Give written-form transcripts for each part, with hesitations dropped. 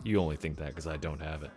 You only think that because I don't have it.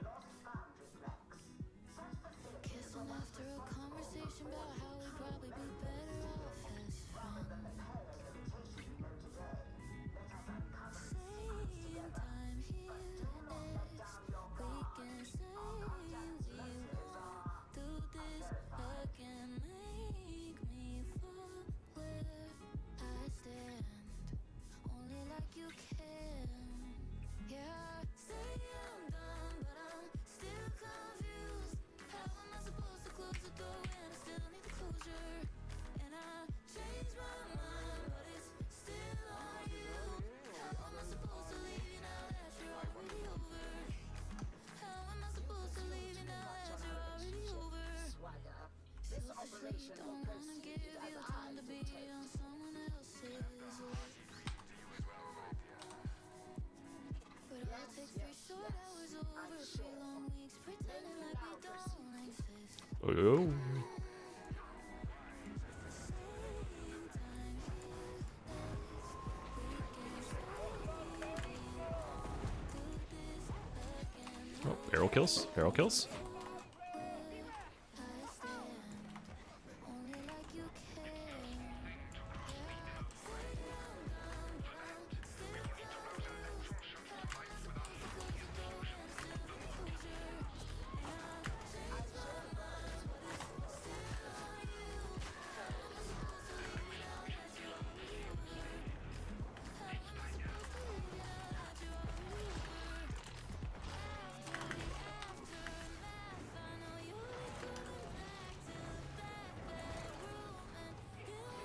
Oh. Oh, barrel kills. Barrel kills.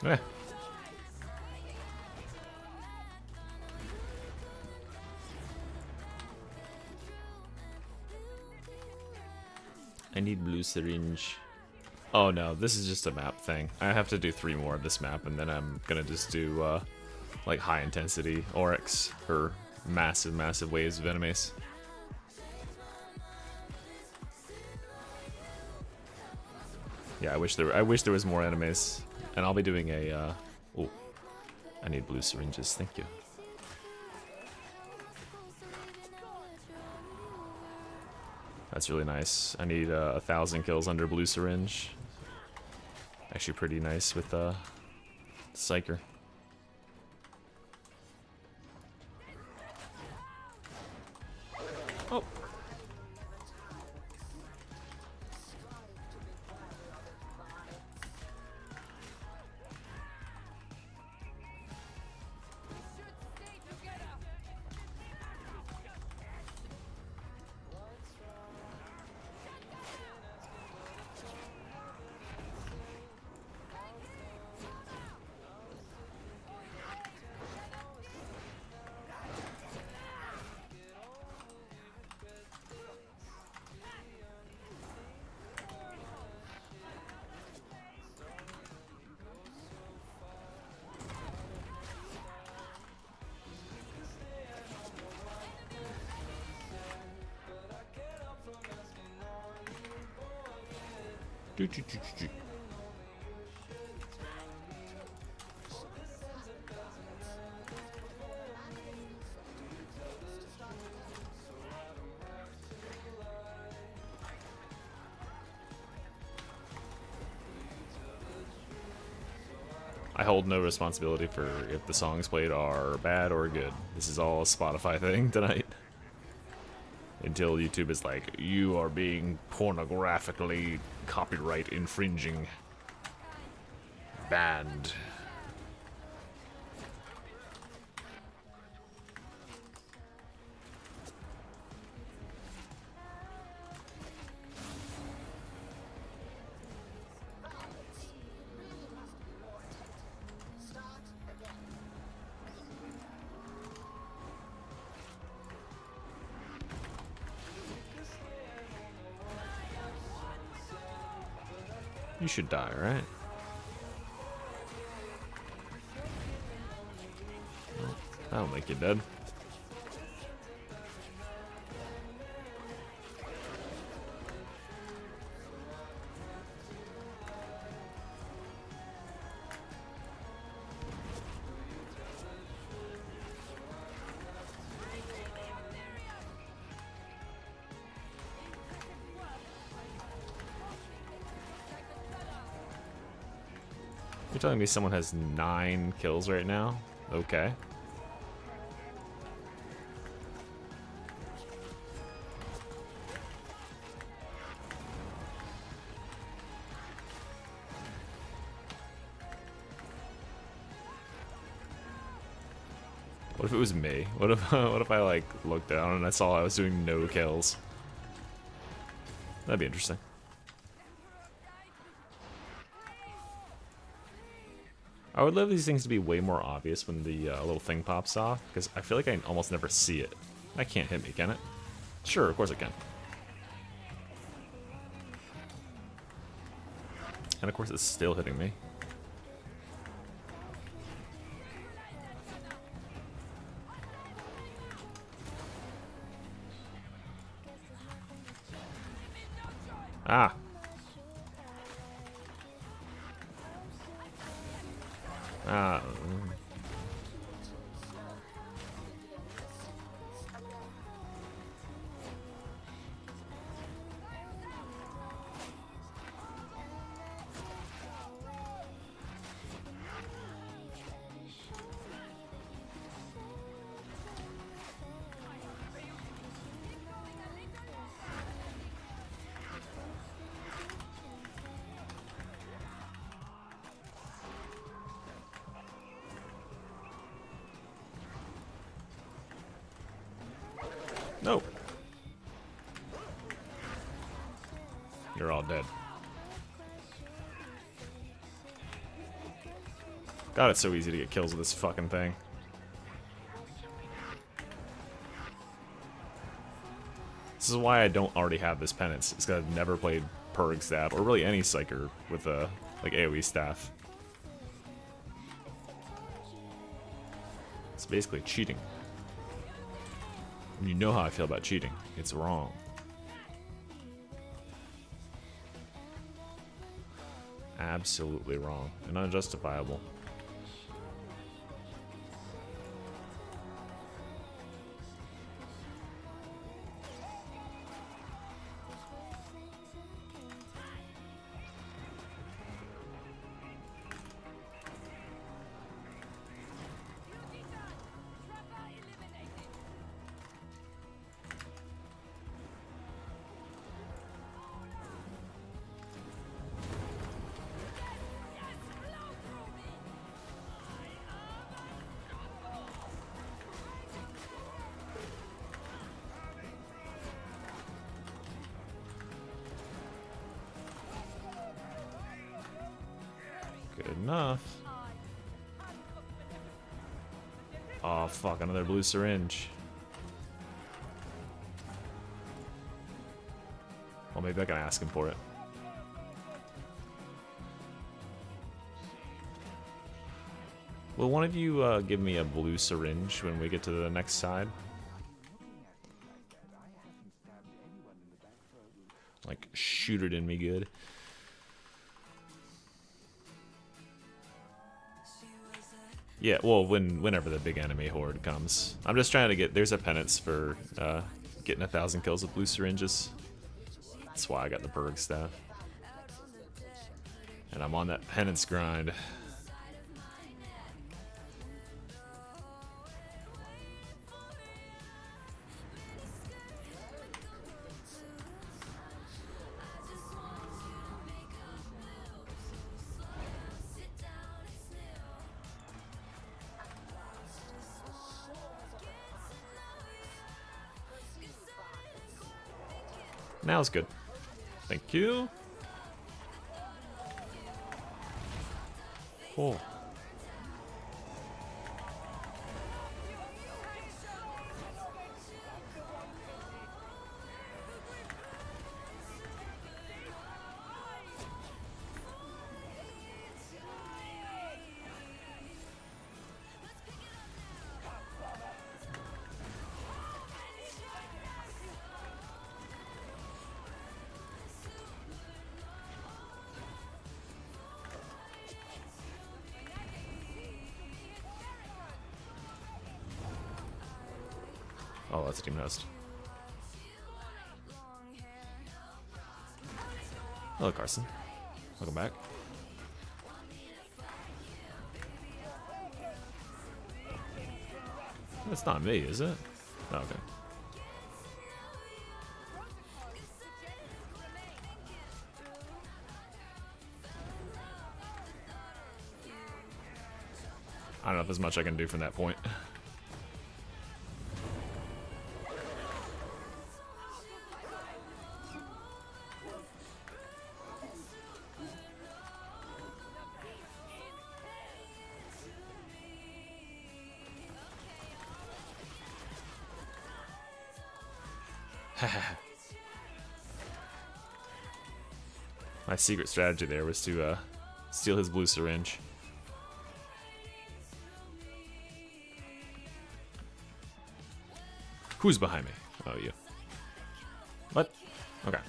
Eh. I need blue syringe. Oh no, this is just a map thing. I have to do 3 more of this map, and then I'm gonna just do like high intensity Oryx for massive waves of enemies. Yeah, I wish there was more enemies. And I'll be doing a, oh, I need blue syringes, thank you. That's really nice. I need 1,000 kills under blue syringe. Actually pretty nice with Psyker. Oh. I hold no responsibility for if the songs played are bad or good. This is all a Spotify thing tonight. Until YouTube is like, you are being pornographically copyright infringing. Banned. You should die, right? Well, that'll make you dead. You're telling me someone has 9 kills right now? Okay. What if it was me? What if I like looked down and I saw I was doing no kills? That'd be interesting. I would love these things to be way more obvious when the little thing pops off, because I feel like I almost never see it. That can't hit me, can it? Sure, of course it can. And of course it's still hitting me. Ah! Ah. No. You're all dead. God, it's so easy to get kills with this fucking thing. This is why I don't already have this penance. It's because I've never played Purg Staff, or really any Psyker with a like AoE staff. It's basically cheating. You know how I feel about cheating. It's wrong. Absolutely wrong and unjustifiable. Good enough. Oh fuck, another blue syringe. Well, maybe I can ask him for it. Will one of you give me a blue syringe when we get to the next side? Like, shoot it in me good. Yeah, well, whenever the big enemy horde comes. I'm just trying to get... There's a penance for getting 1,000 kills with blue syringes. That's why I got the Purg Staff. And I'm on that penance grind. Now it's good. Thank you. Oh. Oh, that's a team host. Hello, Carson. Welcome back. That's not me, is it? Oh, okay. I don't know if there's much I can do from that point. My secret strategy there was to steal his blue syringe. Who's behind me? Oh, you. What? Okay.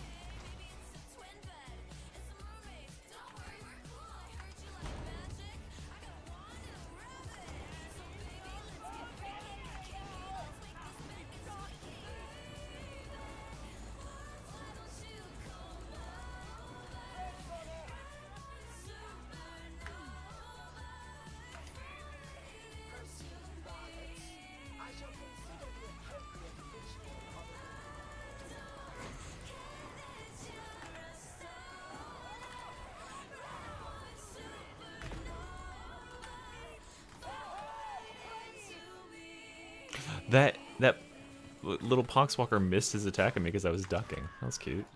That little Poxwalker missed his attack at me because I was ducking. That was cute.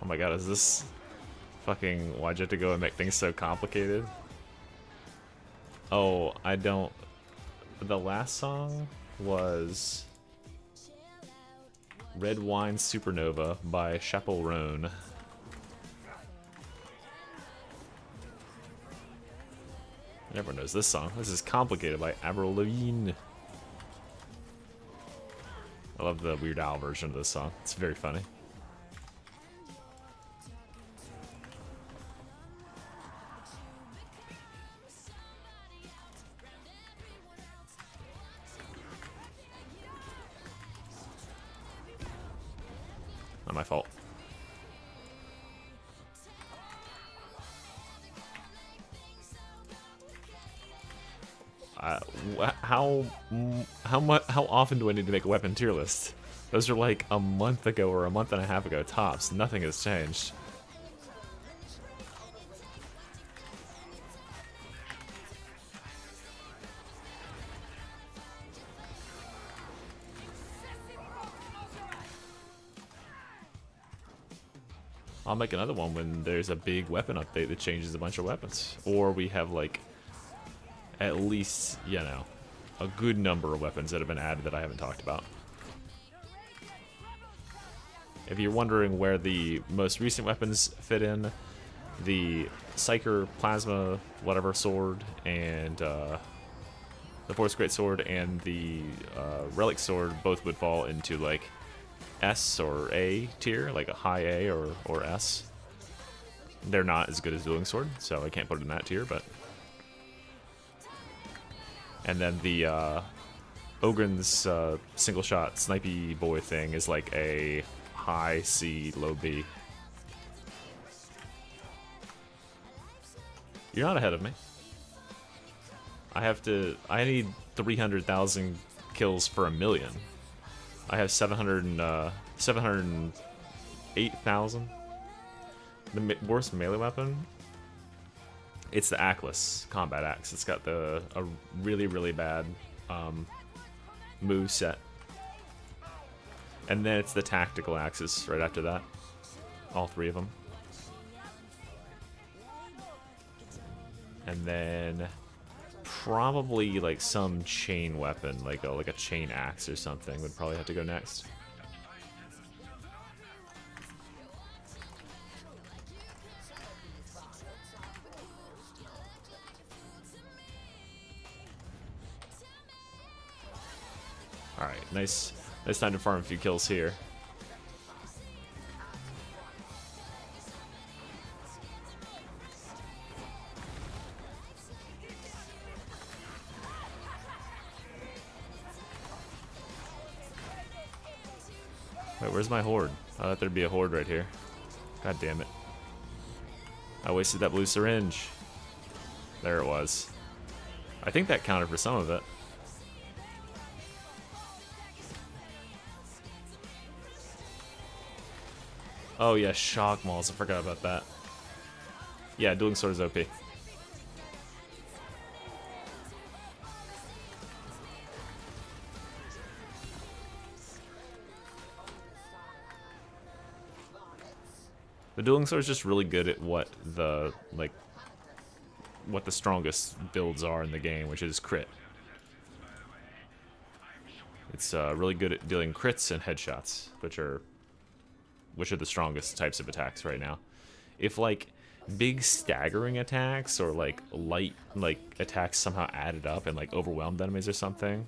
Oh my god, is this fucking... Why'd you have to go and make things so complicated? Oh, I don't... The last song was Red Wine Supernova by Chaperone. Everyone knows this song. This is Complicated by Avril Lavigne. I love the Weird Al version of this song. It's very funny. Not my fault. How often do I need to make a weapon tier list? Those are like a month ago or a month and a half ago tops. Nothing has changed. I'll make another one when there's a big weapon update that changes a bunch of weapons. Or we have like at least, you know, a good number of weapons that have been added that I haven't talked about. If you're wondering where the most recent weapons fit in, the Psyker Plasma whatever sword and the Force Great Sword and the Relic Sword both would fall into like S or A tier, like a high A or S. They're not as good as Dueling Sword, so I can't put it in that tier, but... And then the Ogren's single shot snipey boy thing is like a high C, low B. You're not ahead of me. I need 300,000 kills for 1 million. I have 700 8,000. The worst melee weapon? It's the Axeless combat axe. It's got a really, really bad move set. And then it's the tactical axes right after that. All three of them. And then probably like some chain weapon, like a chain axe or something would probably have to go next. Alright, nice time to farm a few kills here. Wait, where's my horde? I thought there'd be a horde right here. God damn it. I wasted that blue syringe. There it was. I think that counted for some of it. Oh yeah, shock malls. I forgot about that. Yeah, dueling sword is OP. The dueling sword is just really good at what the strongest builds are in the game, which is crit. It's really good at dealing crits and headshots, which are the strongest types of attacks right now. If like big staggering attacks or like light attacks somehow added up and like overwhelmed enemies or something,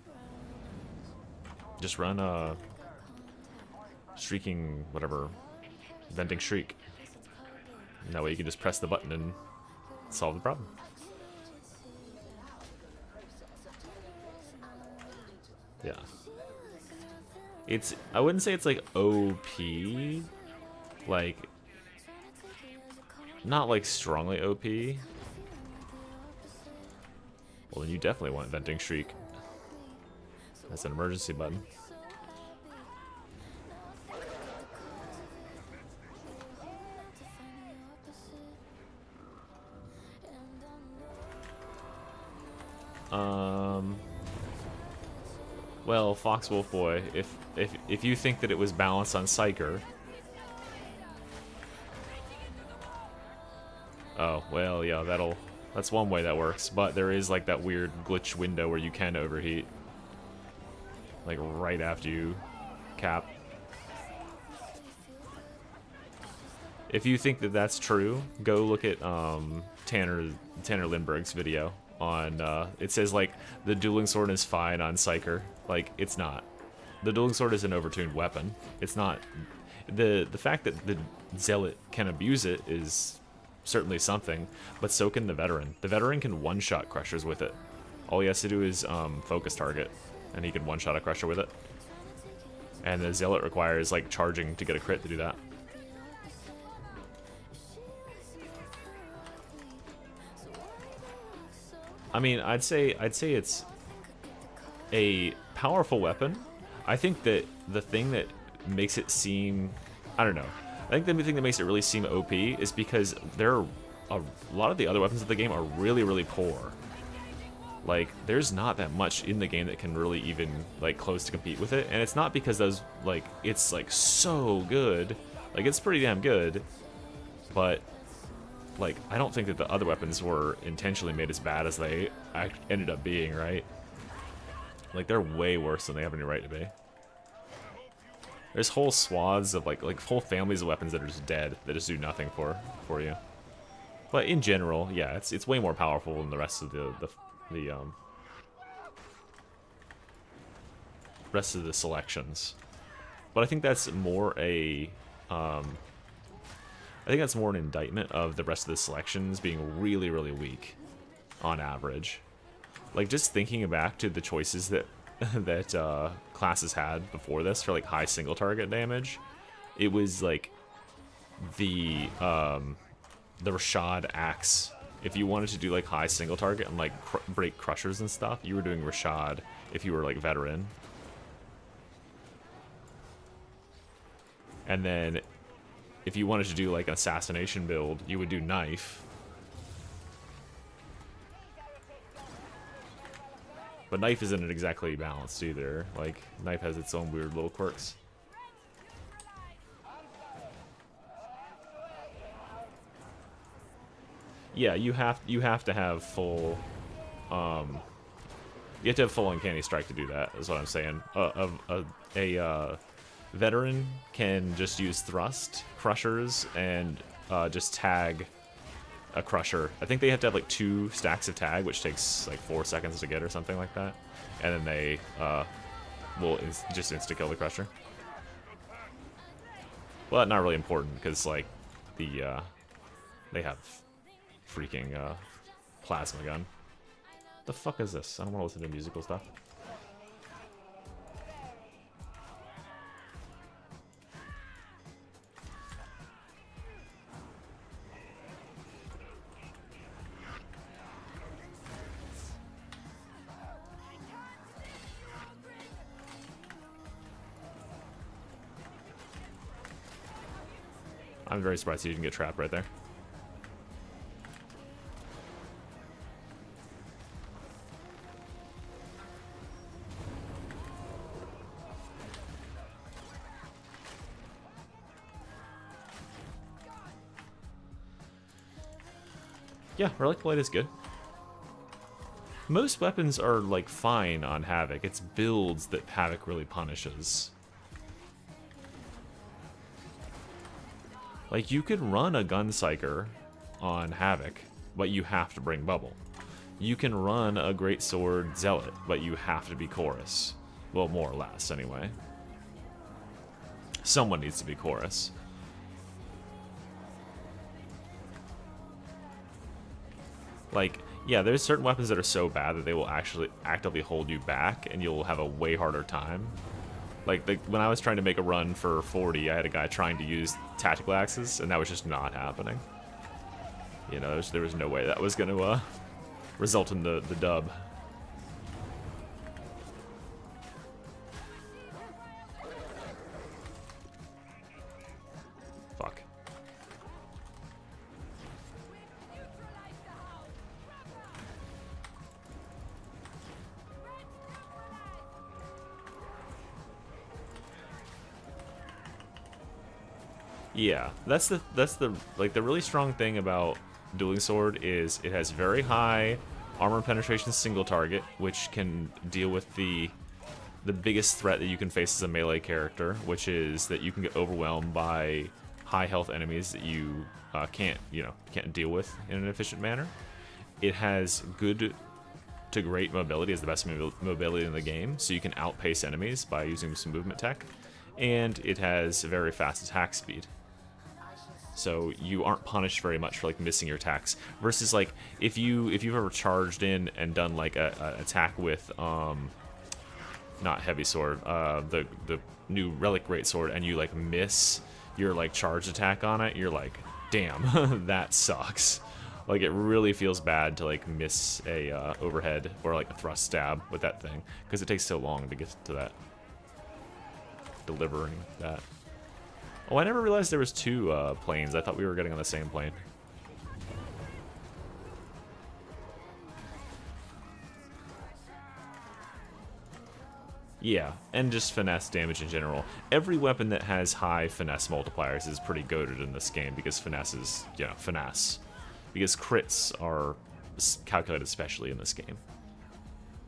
just run a streaking whatever, venting shriek. And that way you can just press the button and solve the problem. Yeah. I wouldn't say it's like OP, like not like strongly OP. Well, then you definitely want venting shriek. That's an emergency button. Well, Fox Wolf Boy, if you think that it was balanced on Psyker. Oh, well, yeah, that's one way that works, but there is like that weird glitch window where you can overheat. Like right after you cap. If you think that that's true, go look at Tanner Lindbergh's video on it says like the dueling sword is fine on Psyker. Like, it's not. The dueling sword is an overtuned weapon. It's not. The fact that the zealot can abuse it is certainly something, but so can the veteran. The veteran can one-shot crushers with it. All he has to do is focus target, and he can one-shot a crusher with it. And the zealot requires like charging to get a crit to do that. I mean, I'd say it's a powerful weapon. I think that the thing that makes it seem, I don't know. I think the thing that makes it really seem OP is because there are a lot of the other weapons of the game are really, really poor. Like, there's not that much in the game that can really even like close to compete with it, and it's not because those like it's like so good. Like, it's pretty damn good, but like I don't think that the other weapons were intentionally made as bad as they ended up being, right? Like, they're way worse than they have any right to be. There's whole swaths of like whole families of weapons that are just dead, that just do nothing for you. But in general, yeah, it's way more powerful than the rest of the rest of the selections. But I think that's more a I think that's more an indictment of the rest of the selections being really, really weak on average. Like, just thinking back to the choices that classes had before this for like high single target damage, it was like the Rashad axe. If you wanted to do like high single target and like break crushers and stuff, you were doing Rashad if you were like veteran. And then if you wanted to do like an assassination build, you would do knife. But knife isn't exactly balanced either. Like, knife has its own weird little quirks. Yeah, you have to have full, you have to have full uncanny strike to do that. Is what I'm saying. A veteran can just use thrust, crushers, and just tag a crusher. I think they have to have like 2 stacks of tag, which takes like 4 seconds to get or something like that, and then they will just insta kill the crusher. Well, not really important because like they have freaking plasma gun. The fuck is this? I don't want to listen to musical stuff. I'm very surprised you didn't get trapped right there. Yeah, Relic Blade is good. Most weapons are like fine on Havoc. It's builds that Havoc really punishes. Like, you could run a Gunpsyker on Havoc, but you have to bring Bubble. You can run a Greatsword Zealot, but you have to be Chorus. Well, more or less, anyway. Someone needs to be Chorus. Like, yeah, there's certain weapons that are so bad that they will actually actively hold you back, and you'll have a way harder time. Like, when I was trying to make a run for 40, I had a guy trying to use tactical axes, and that was just not happening. You know, there was no way that was going to result in the dub. Fuck. Yeah, that's the like the really strong thing about Dueling Sword is it has very high armor penetration single target, which can deal with the biggest threat that you can face as a melee character, which is that you can get overwhelmed by high health enemies that you can't deal with in an efficient manner. It has good to great mobility, is the best mobility in the game, so you can outpace enemies by using some movement tech, and it has very fast attack speed. So you aren't punished very much for like missing your attacks. Versus like if you've ever charged in and done like a attack with not heavy sword, the new relic greatsword, and you like miss your like charged attack on it, you're like, damn, that sucks. Like, it really feels bad to like miss a overhead or like a thrust stab with that thing because it takes so long to get to that, delivering that. Oh, I never realized there was 2 planes. I thought we were getting on the same plane. Yeah, and just finesse damage in general. Every weapon that has high finesse multipliers is pretty goated in this game because finesse is, you know, finesse. Because crits are calculated especially in this game.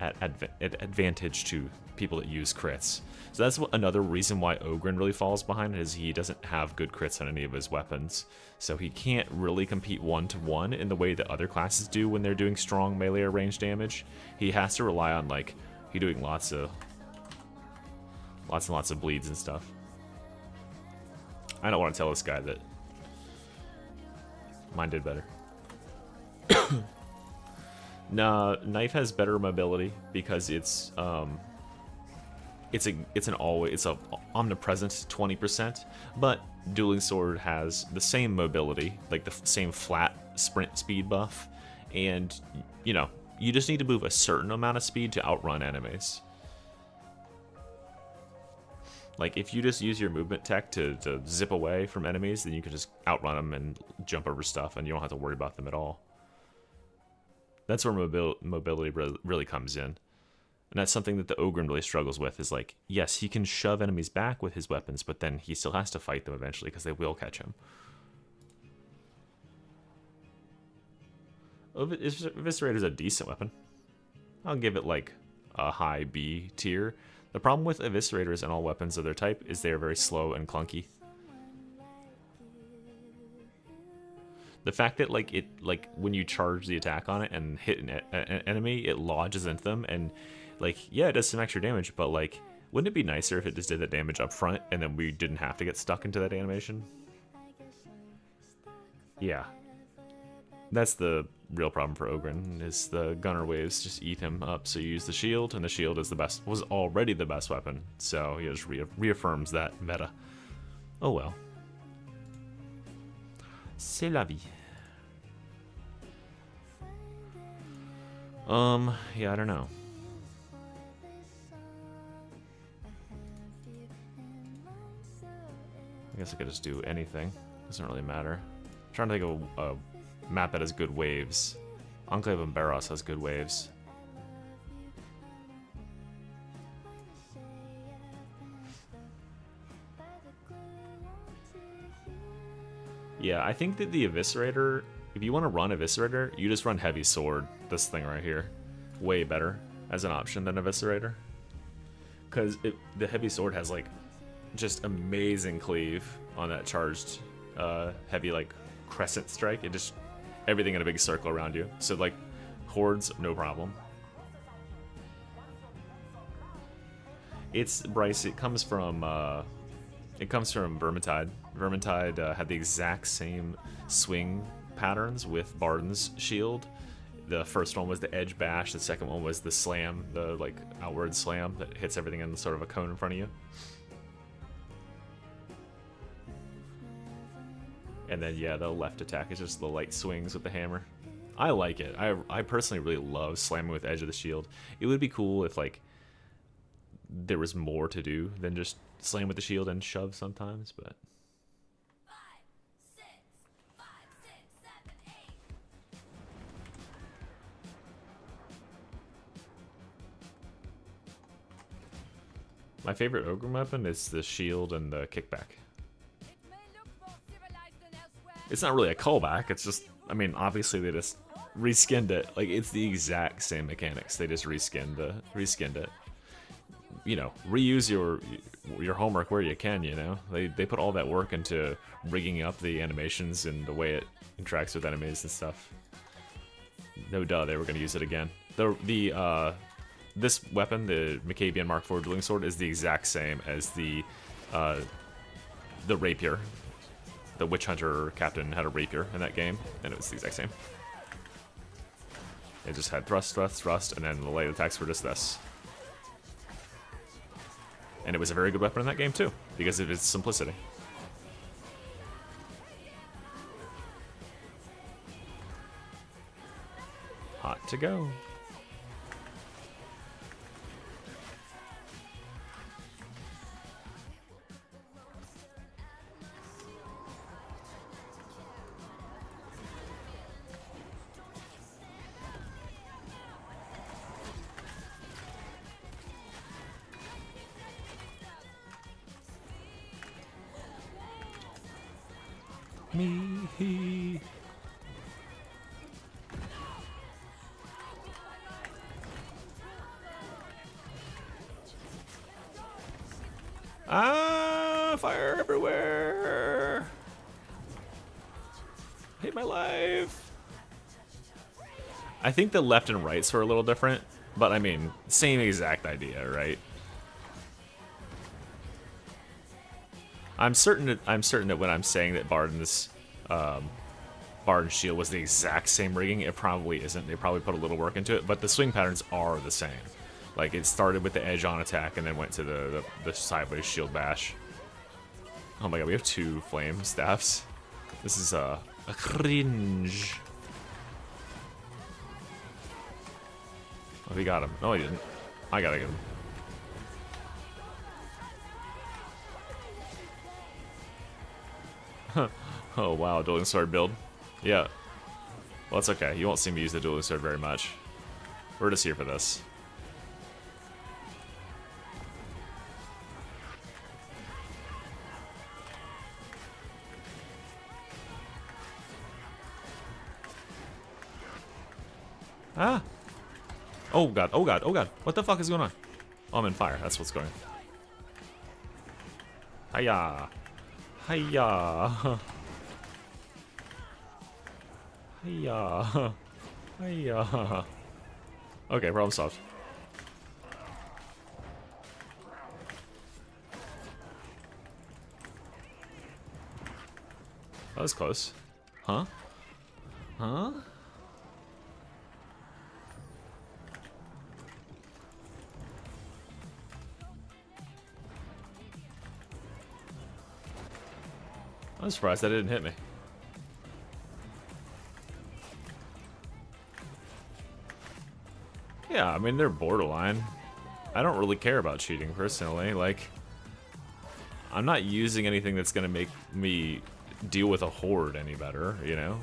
At advantage to people that use crits. So that's another reason why Oghren really falls behind, is he doesn't have good crits on any of his weapons. So he can't really compete one-to-one in the way that other classes do when they're doing strong melee or range damage. He has to rely on like he doing lots and lots of bleeds and stuff. I don't want to tell this guy that mine did better. Nah, knife has better mobility because it's a omnipresent 20%, but Dueling Sword has the same mobility, like the same flat sprint speed buff, and you know, you just need to move a certain amount of speed to outrun enemies. Like, if you just use your movement tech to zip away from enemies, then you can just outrun them and jump over stuff, and you don't have to worry about them at all. That's where mobility really comes in. And that's something that the Ogren really struggles with, is like, yes, he can shove enemies back with his weapons, but then he still has to fight them eventually, because they will catch him. Eviscerator is a decent weapon. I'll give it like a high B tier. The problem with Eviscerators and all weapons of their type is they are very slow and clunky. The fact that like when you charge the attack on it and hit an enemy, it lodges into them, and like, yeah, it does some extra damage, but like, wouldn't it be nicer if it just did that damage up front and then we didn't have to get stuck into that animation? Yeah. That's the real problem for Ogren, is the gunner waves just eat him up, so you use the shield, and the shield is was already the best weapon, so he just reaffirms that meta. Oh well. C'est la vie. Yeah, I don't know. I guess I could just do anything. Doesn't really matter. I'm trying to think of a map that has good waves. Enclave of Barros has good waves. Yeah, I think that the Eviscerator, if you want to run Eviscerator, you just run Heavy Sword, this thing right here. Way better as an option than Eviscerator. Because the Heavy Sword has like just amazing cleave on that charged heavy like crescent strike. It just, everything in a big circle around you. So like hordes, no problem. It's Bryce, it comes from Vermintide. Vermintide had the exact same swing patterns with Barden's shield. The first one was the edge bash, the second one was the slam, the like outward slam that hits everything in sort of a cone in front of you. And then yeah, the left attack is just the light swings with the hammer. I like it. I personally really love slamming with edge of the shield. It would be cool if like there was more to do than just slam with the shield and shove sometimes, but 5, 6, 5, 6, 7, 8. my favorite Ogre weapon is the shield and the kickback. It may look more civilized than elsewhere. It's not really a callback, it's just, I mean, obviously they just reskinned it. Like, it's the exact same mechanics. They just reskinned it. You know, reuse your homework where you can, you know? They put all that work into rigging up the animations and the way it interacts with enemies and stuff. No duh, they were gonna use it again. This weapon, the Macabian Mark IV dueling sword, is the exact same as the rapier. The witch hunter captain had a rapier in that game, and it was the exact same. It just had thrust, thrust, thrust, and then the light attacks were just this. And it was a very good weapon in that game too, because of its simplicity. Hot to go. Me. Ah, fire everywhere. Hate my life. I think the left and rights were a little different, but I mean, same exact idea, right? I'm certain that when I'm saying that Barden's shield was the exact same rigging, it probably isn't. They probably put a little work into it, but the swing patterns are the same. Like, it started with the edge on attack and then went to the sideways shield bash. Oh my god, we have 2 flame staffs. This is a cringe. Oh, he got him. No, he didn't. I gotta get him. Oh wow, dueling sword build. Yeah. Well, that's okay. You won't see me use the dueling sword very much. We're just here for this. Ah! Oh god, oh god, oh god. What the fuck is going on? Oh, I'm in fire. That's what's going on. Hiya! Hiya! Hiya! Hiya! Okay, problem solved. That was close. Huh? Huh? I'm surprised that didn't hit me. Yeah, I mean, they're borderline. I don't really care about cheating, personally. Like, I'm not using anything that's gonna make me deal with a horde any better, you know?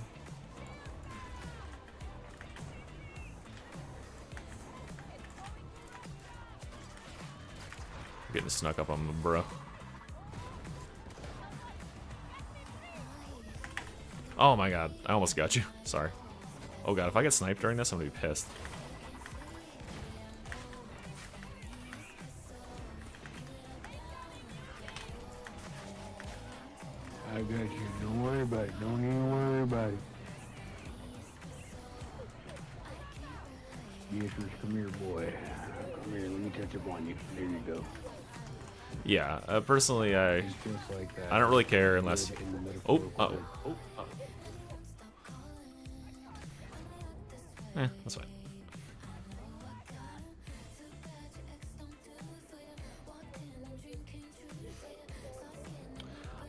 Getting snuck up on my bro. Oh my god, I almost got you. Sorry. Oh god, if I get sniped during this, I'm gonna be pissed. I got you. Don't worry about it. Don't even worry about it. Yes, come here, boy. Come here. Let me touch up on you. There you go. Yeah, personally, Just like that. I don't really care unless... In the Oh, metaphorical sense. oh. That's fine.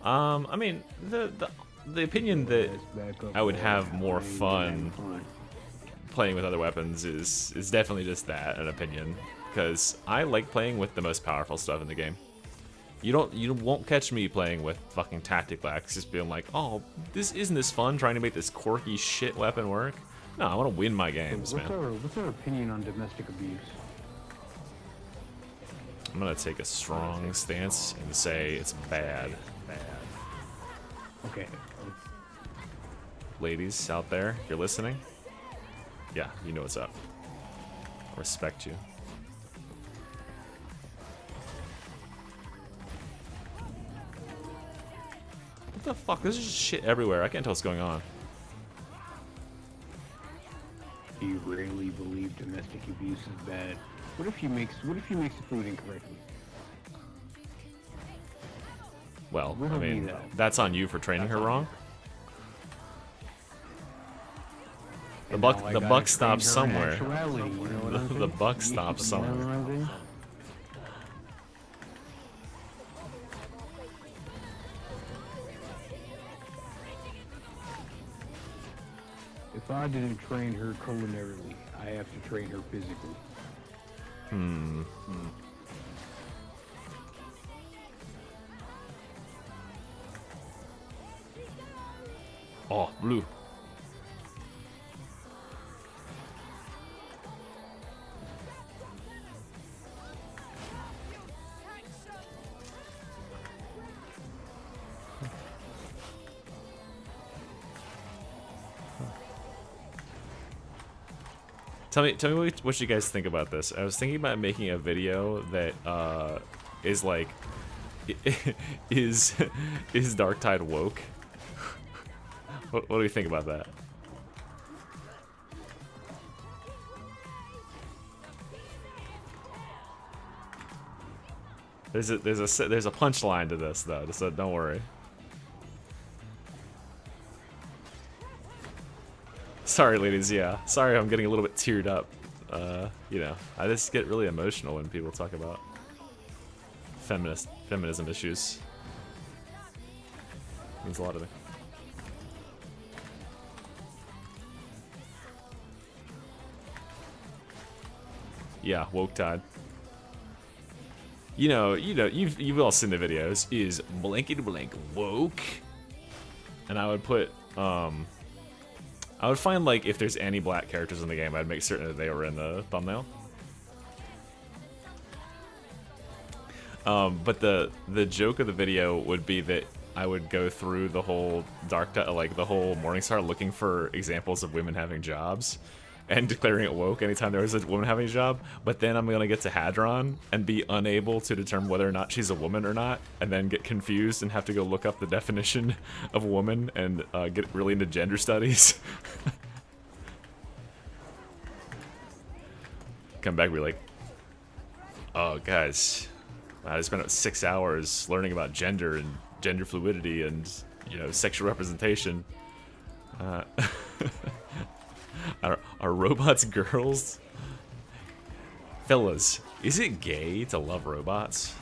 I mean, the opinion that I would have more fun playing with other weapons is definitely just that, an opinion. Because I like playing with the most powerful stuff in the game. You won't catch me playing with fucking tactical axe, just being like, oh, isn't this fun trying to make this quirky shit weapon work? No, I want to win my games, man. What's our opinion on domestic abuse? I'm gonna take a strong stance and say it's bad. Bad. Okay. Ladies out there, if you're listening, yeah, you know what's up. I respect you. What the fuck? There's just shit everywhere. I can't tell what's going on. Do you really believe domestic abuse is bad? What if you makes the food incorrectly? Well, We I don't mean, need that. that's on you for training her wrong. The And buck now I the gotta buck train stops her in somewhere. actuality, you know what I'm The saying? buck You stops know what somewhere. I'm saying? If I didn't train her culinarily, I have to train her physically. Oh, blue. Tell me what you guys think about this. I was thinking about making a video that is like, is Darktide woke? What do you think about that? There's a punchline to this though, so don't worry. Sorry, ladies. Yeah, sorry. I'm getting a little bit teared up. You know, I just get really emotional when people talk about feminism issues. Means a lot to me. Yeah, woke tide. You know, you've all seen the videos. Is blankety blank woke? and I would put I would find like if there's any black characters in the game, I'd make certain that they were in the thumbnail. But the joke of the video would be that I would go through the whole like the whole Morningstar looking for examples of women having jobs and declaring it woke anytime there was a woman having a job, but then I'm gonna get to Hadron and be unable to determine whether or not she's a woman or not, and then get confused and have to go look up the definition of woman and get really into gender studies. Come back and be like, oh guys, I spent 6 hours learning about gender and gender fluidity and, you know, sexual representation. Are robots girls? Fellas, is it gay to love robots?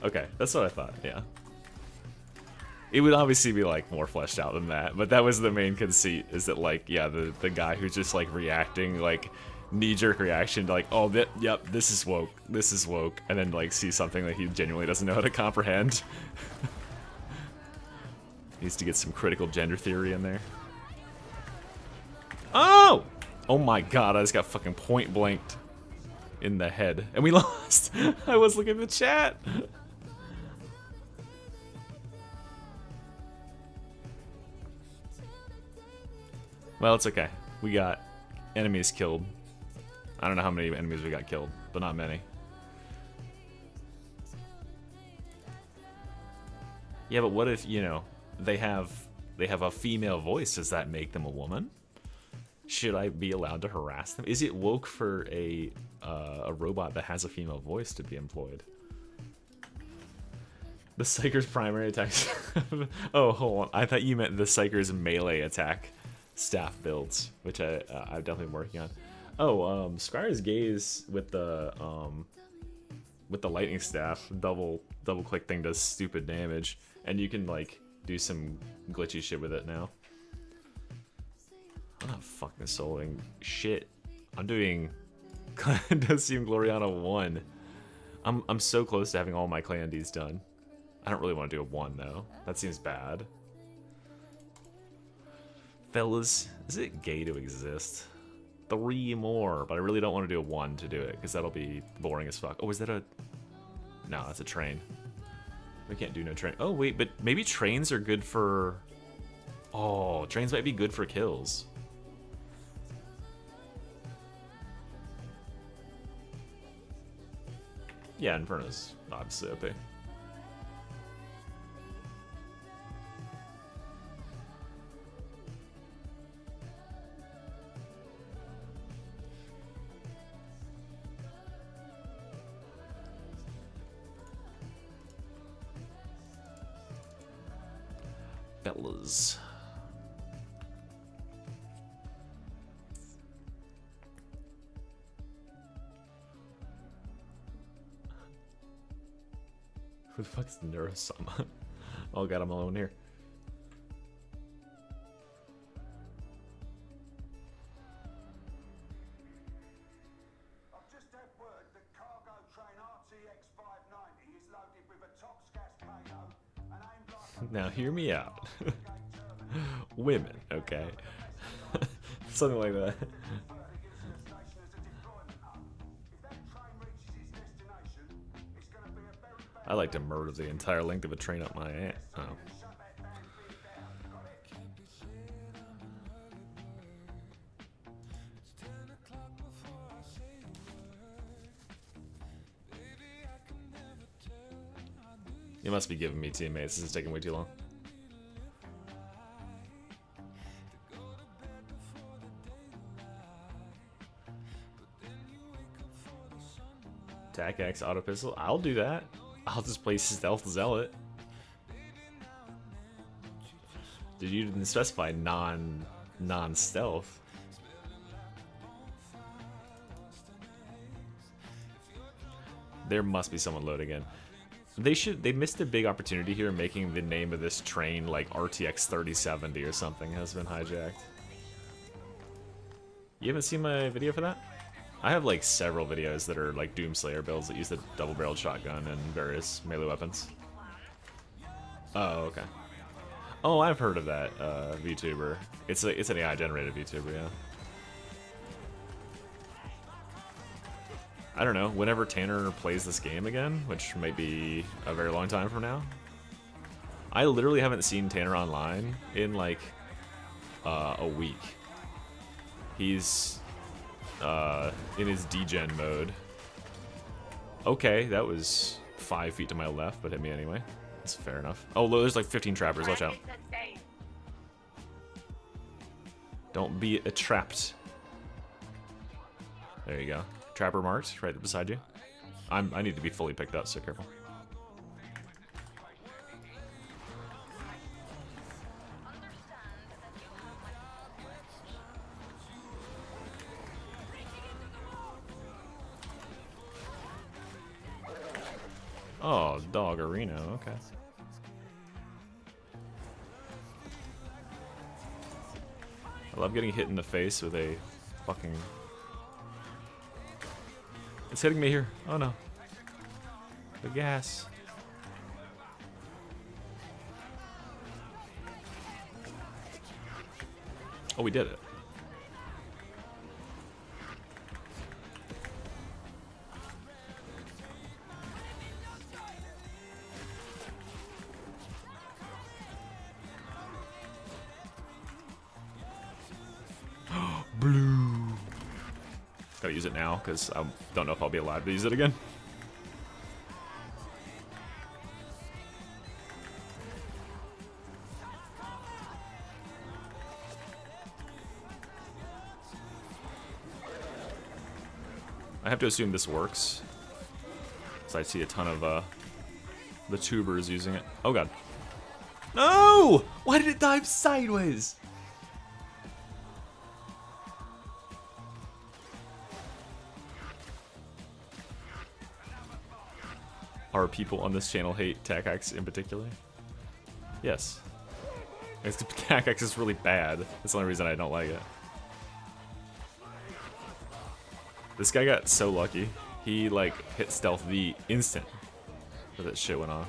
Okay, that's what I thought, yeah. It would obviously be, like, more fleshed out than that, but that was the main conceit, is that, like, yeah, the guy who's just, like, reacting, like, knee-jerk reaction to, like, oh, yep, this is woke, and then, like, see something that he genuinely doesn't know how to comprehend. Needs to get some critical gender theory in there. Oh! Oh my god, I just got fucking point-blanked in the head. And we lost! I was looking at the chat! Well, it's okay. We got enemies killed. I don't know how many enemies we got killed, but not many. Yeah, but what if, you know, they have a female voice? Does that make them a woman? Should I be allowed to harass them? Is it woke for a robot that has a female voice to be employed? The Psyker's primary attack. Oh, hold on. I thought you meant the Psyker's melee attack staff builds, which I'm definitely working on. Oh, Scryer's Gaze with the lightning staff double click thing does stupid damage, and you can like do some glitchy shit with it now. I'm not fucking soloing shit. I'm doing Clandestine Gloriana 1. I'm so close to having all my Clandies done. I don't really want to do a 1 though. That seems bad. Fellas, is it gay to exist? 3 more, but I really don't want to do a 1 to do it, because that'll be boring as fuck. Oh, is that a... No, that's a train. We can't do no train. Oh, wait, but maybe trains are good for... Oh, trains might be good for kills. Yeah, Inferno's obviously OP. Fellas. Who the fuck's Neurosama? Oh god, I'm alone here. I've just had word that cargo train RTX 590 is loaded with a top gas payload and aimed like Now hear me out. Women, okay? Something like that. I like to murder the entire length of a train up my ass. Oh. You must be giving me teammates. This is taking way too long. Attack X auto pistol. I'll do that. I'll just play Stealth Zealot. Did you didn't specify non-stealth? There must be someone loading in. They missed a big opportunity here making the name of this train like RTX 3070 or something has been hijacked. You haven't seen my video for that? I have like several videos that are like Doomslayer builds that use the double-barreled shotgun and various melee weapons. Oh, okay. Oh, I've heard of that VTuber. It's an AI-generated VTuber, yeah. I don't know, whenever Tanner plays this game again, which might be a very long time from now. I literally haven't seen Tanner online in like a week. He's in his degen mode. Okay, that was 5 feet to my left, but hit me anyway. That's fair enough. Oh, there's like 15 trappers, watch out. Don't be trapped. There you go. Trapper marked, right beside you. I need to be fully picked up, so careful. Oh, dog arena, okay. I love getting hit in the face with a fucking... It's hitting me here. Oh no. The gas. Oh, we did it. Blue. Gotta use it now, because I don't know if I'll be allowed to use it again. I have to assume this works, because I see a ton of the tubers using it. Oh god. No! Why did it dive sideways? Are people on this channel hate TACAX in particular? Yes. TACAX is really bad. That's the only reason I don't like it. This guy got so lucky. He like hit stealth the instant that that shit went on.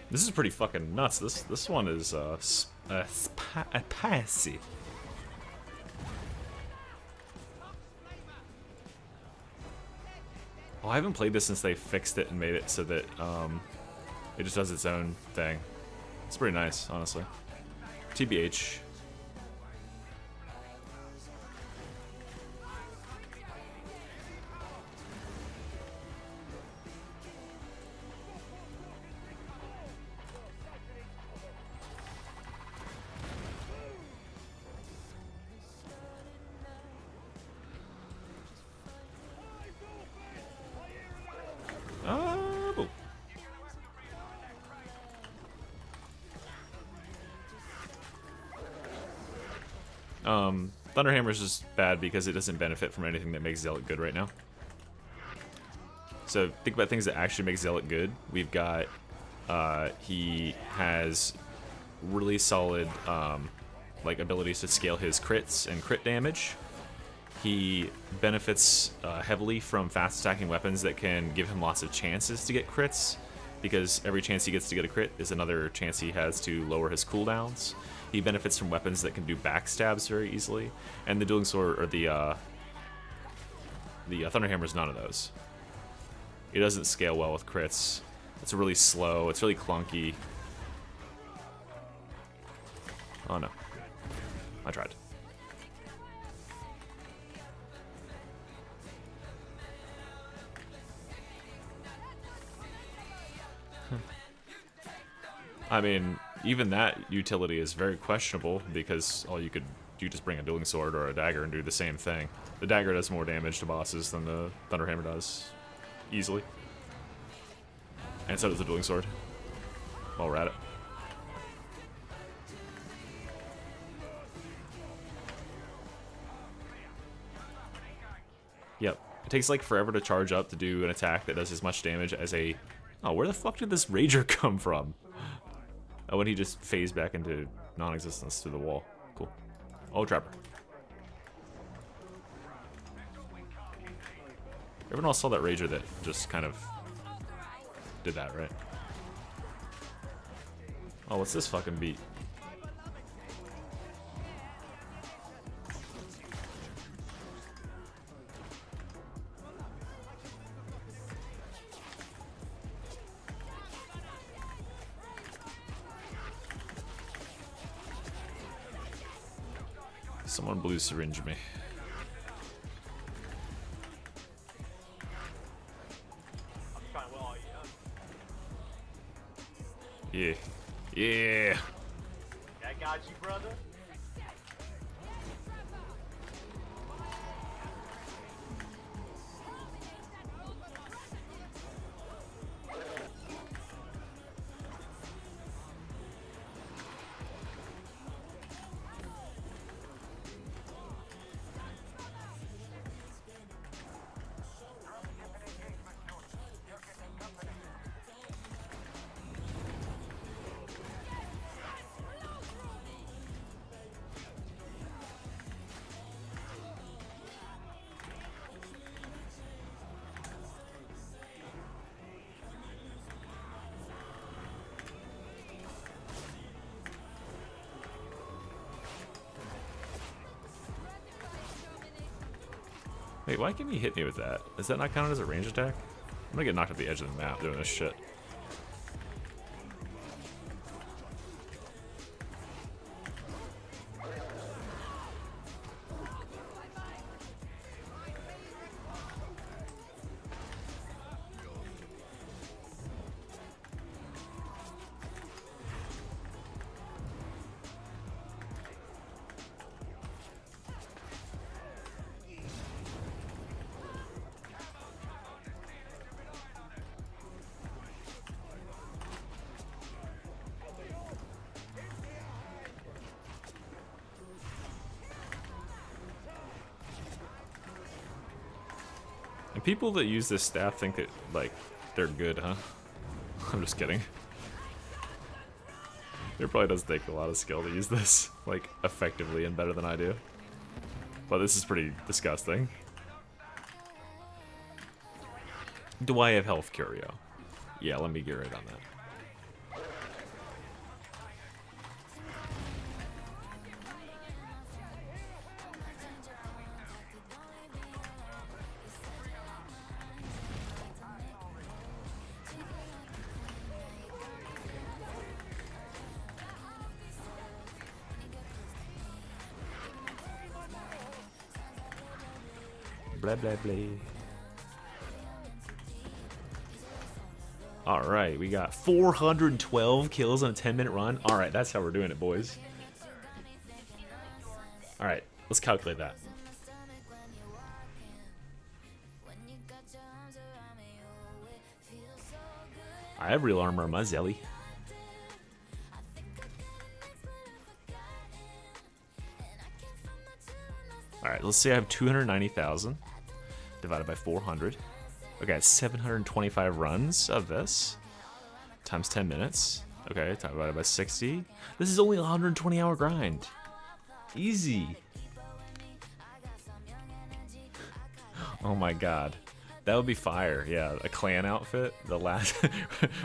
This is pretty fucking nuts. This one is spicy. Oh, I haven't played this since they fixed it and made it so that it just does its own thing. It's pretty nice, honestly. TBH. Thunderhammer is just bad because it doesn't benefit from anything that makes Zealot good right now. So think about things that actually make Zealot good. We've got, he has really solid like abilities to scale his crits and crit damage. He benefits heavily from fast attacking weapons that can give him lots of chances to get crits. because every chance he gets to get a crit is another chance he has to lower his cooldowns. He benefits from weapons that can do backstabs very easily, and the dueling sword or the Thunder Hammer is none of those. It doesn't scale well with crits. It's really slow. It's really clunky. Oh no, I tried. I mean, even that utility is very questionable because you just bring a dueling sword or a dagger and do the same thing. The dagger does more damage to bosses than the Thunder Hammer does, easily. And so does the dueling sword. While we're at it. Yep. It takes like forever to charge up to do an attack that does as much damage as a... Oh, where the fuck did this Rager come from? Oh, and he just phased back into non-existence through the wall. Cool. Oh, Trapper. Everyone else saw that Rager that just kind of did that, right? Oh, what's this fucking beat? Someone blue syringe me. Yeah. Yeah. I got you, brother. Wait, why can't he hit me with that? Is that not counted as a range attack? I'm gonna get knocked off the edge of the map doing this shit. And people that use this staff think that, like, they're good, huh? I'm just kidding. It probably does take a lot of skill to use this, like, effectively and better than I do. But this is pretty disgusting. Do I have health curio? Yeah, let me get right on that. Blah, blah, blah. Alright, we got 412 kills on a 10-minute run. Alright, that's how we're doing it, boys. Alright, let's calculate that. I have real armor on my Zelly. Alright, let's say I have 290,000 divided by 400. Okay, that's 725 runs of this times 10 minutes. Okay, divided by 60. This is only a 120-hour grind. Easy. Oh my god. That would be fire. Yeah, a clan outfit. The last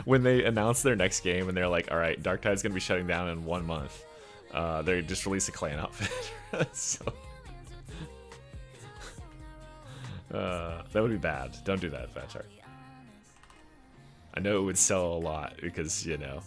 when they announce their next game and they're like, "All right, Darktide's gonna be shutting down in 1 month." They just release a clan outfit. So, that would be bad. Don't do that, Fatshark. I know it would sell a lot because, you know.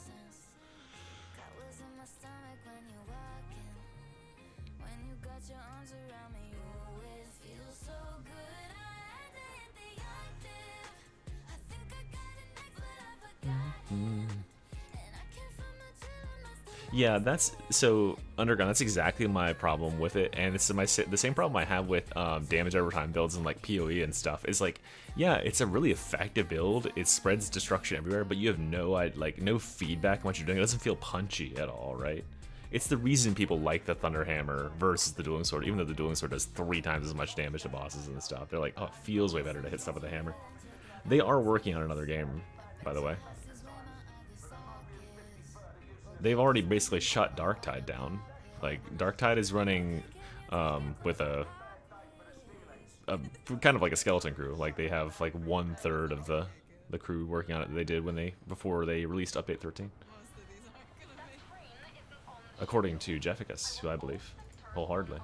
Yeah, that's so Underground. That's exactly my problem with it, and it's the same problem I have with damage over time builds and like PoE and stuff. Is like, yeah, it's a really effective build. It spreads destruction everywhere, but you have no feedback on what you're doing. It doesn't feel punchy at all, right? It's the reason people like the Thunderhammer versus the Dueling Sword, even though the Dueling Sword does 3 times as much damage to bosses and stuff. They're like, oh, it feels way better to hit stuff with a hammer. They are working on another game, by the way. They've already basically shut Darktide down. Like, Darktide is running with a kind of like a skeleton crew. Like, they have like 1/3 of the crew working on it that they did before they released Update 13. According to Jefficus, who I believe wholeheartedly.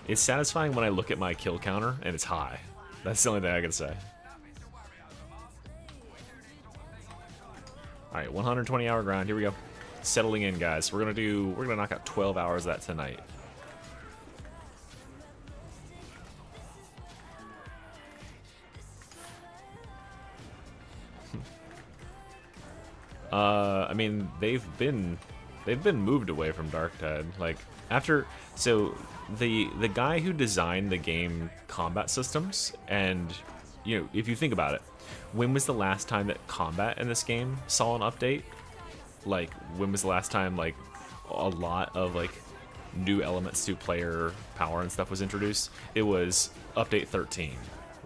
It's satisfying when I look at my kill counter and it's high. That's the only thing I can say. Alright, 120 hour grind, here we go. Settling in, guys. We're gonna knock out 12 hours of that tonight. I mean, they've been moved away from Darktide. Like, so the guy who designed the game combat systems, and you know, if you think about it, when was the last time that combat in this game saw an update? Like, when was the last time like a lot of like new elements to player power and stuff was introduced? It was Update 13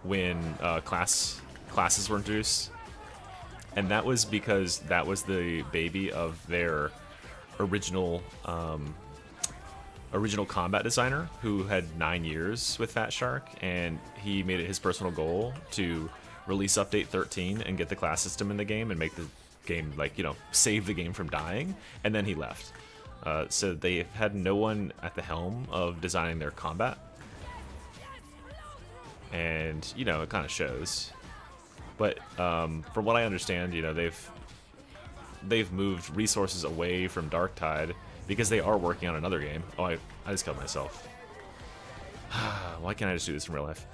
when classes were introduced. And that was because that was the baby of their original combat designer, who had 9 years with Fat Shark, and he made it his personal goal to release Update 13 and get the class system in the game and make the game, like, you know, save the game from dying, and then he left. So they've had no one at the helm of designing their combat. And, you know, it kind of shows. But from what I understand, you know, they've moved resources away from Darktide because they are working on another game. Oh, I just killed myself. Why can't I just do this in real life?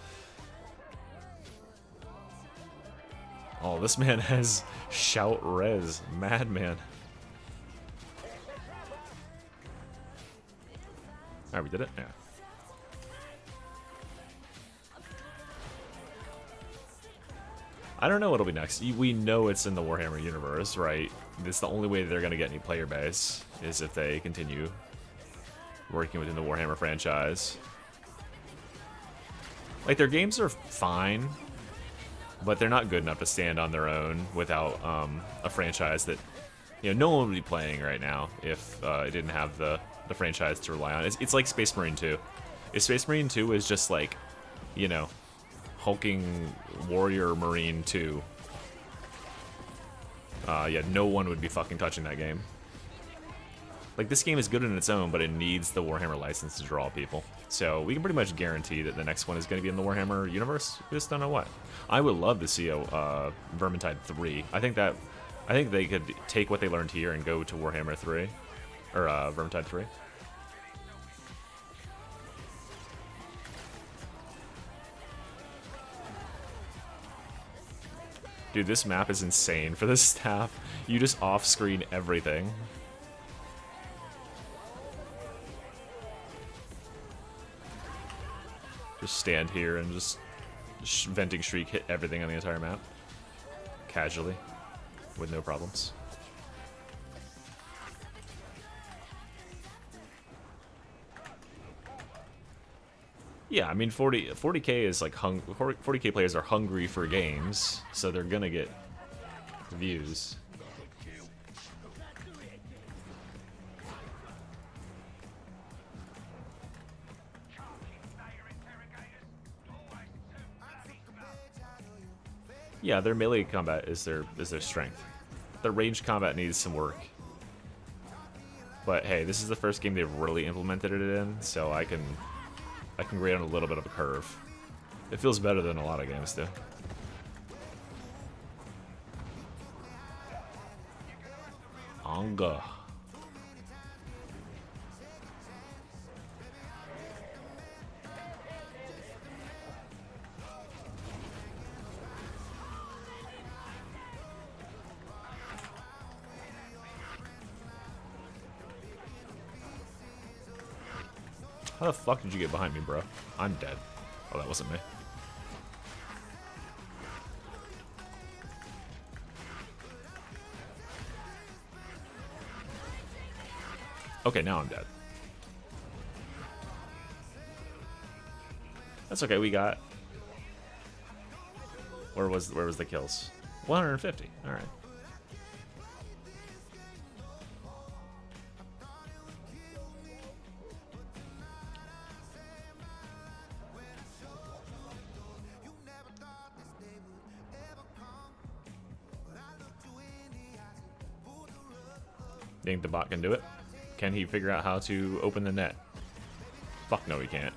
Oh, this man has shout res. Madman. Alright, we did it? Yeah. I don't know what'll be next. We know it's in the Warhammer universe, right? It's the only way they're going to get any player base is if they continue working within the Warhammer franchise. Like, their games are fine, but they're not good enough to stand on their own without a franchise that, you know, no one would be playing right now if it didn't have the franchise to rely on. It's like Space Marine 2. If Space Marine 2 was just like, you know, hulking Warrior Marine 2, yeah, no one would be fucking touching that game. Like, this game is good in its own, but it needs the Warhammer license to draw people. So we can pretty much guarantee that the next one is going to be in the Warhammer universe. We just don't know what. I would love to see a Vermintide 3. I think they could take what they learned here and go to Warhammer 3, or Vermintide 3. Dude, this map is insane for this staff. You just off-screen everything. Just stand here and just venting shriek, hit everything on the entire map. Casually. With no problems. Yeah, I mean, 40K is like 40K players are hungry for games, so they're gonna get views. Yeah, their melee combat is their strength. Their ranged combat needs some work. But hey, this is the first game they've really implemented it in, so I can grade on a little bit of a curve. It feels better than a lot of games do. Anga. How the fuck did you get behind me, bro? I'm dead. Oh, that wasn't me. Okay, now I'm dead. That's okay, we got... Where was the kills? 150. Alright. Think the bot can do it? Can he figure out how to open the net? Fuck no, he can't.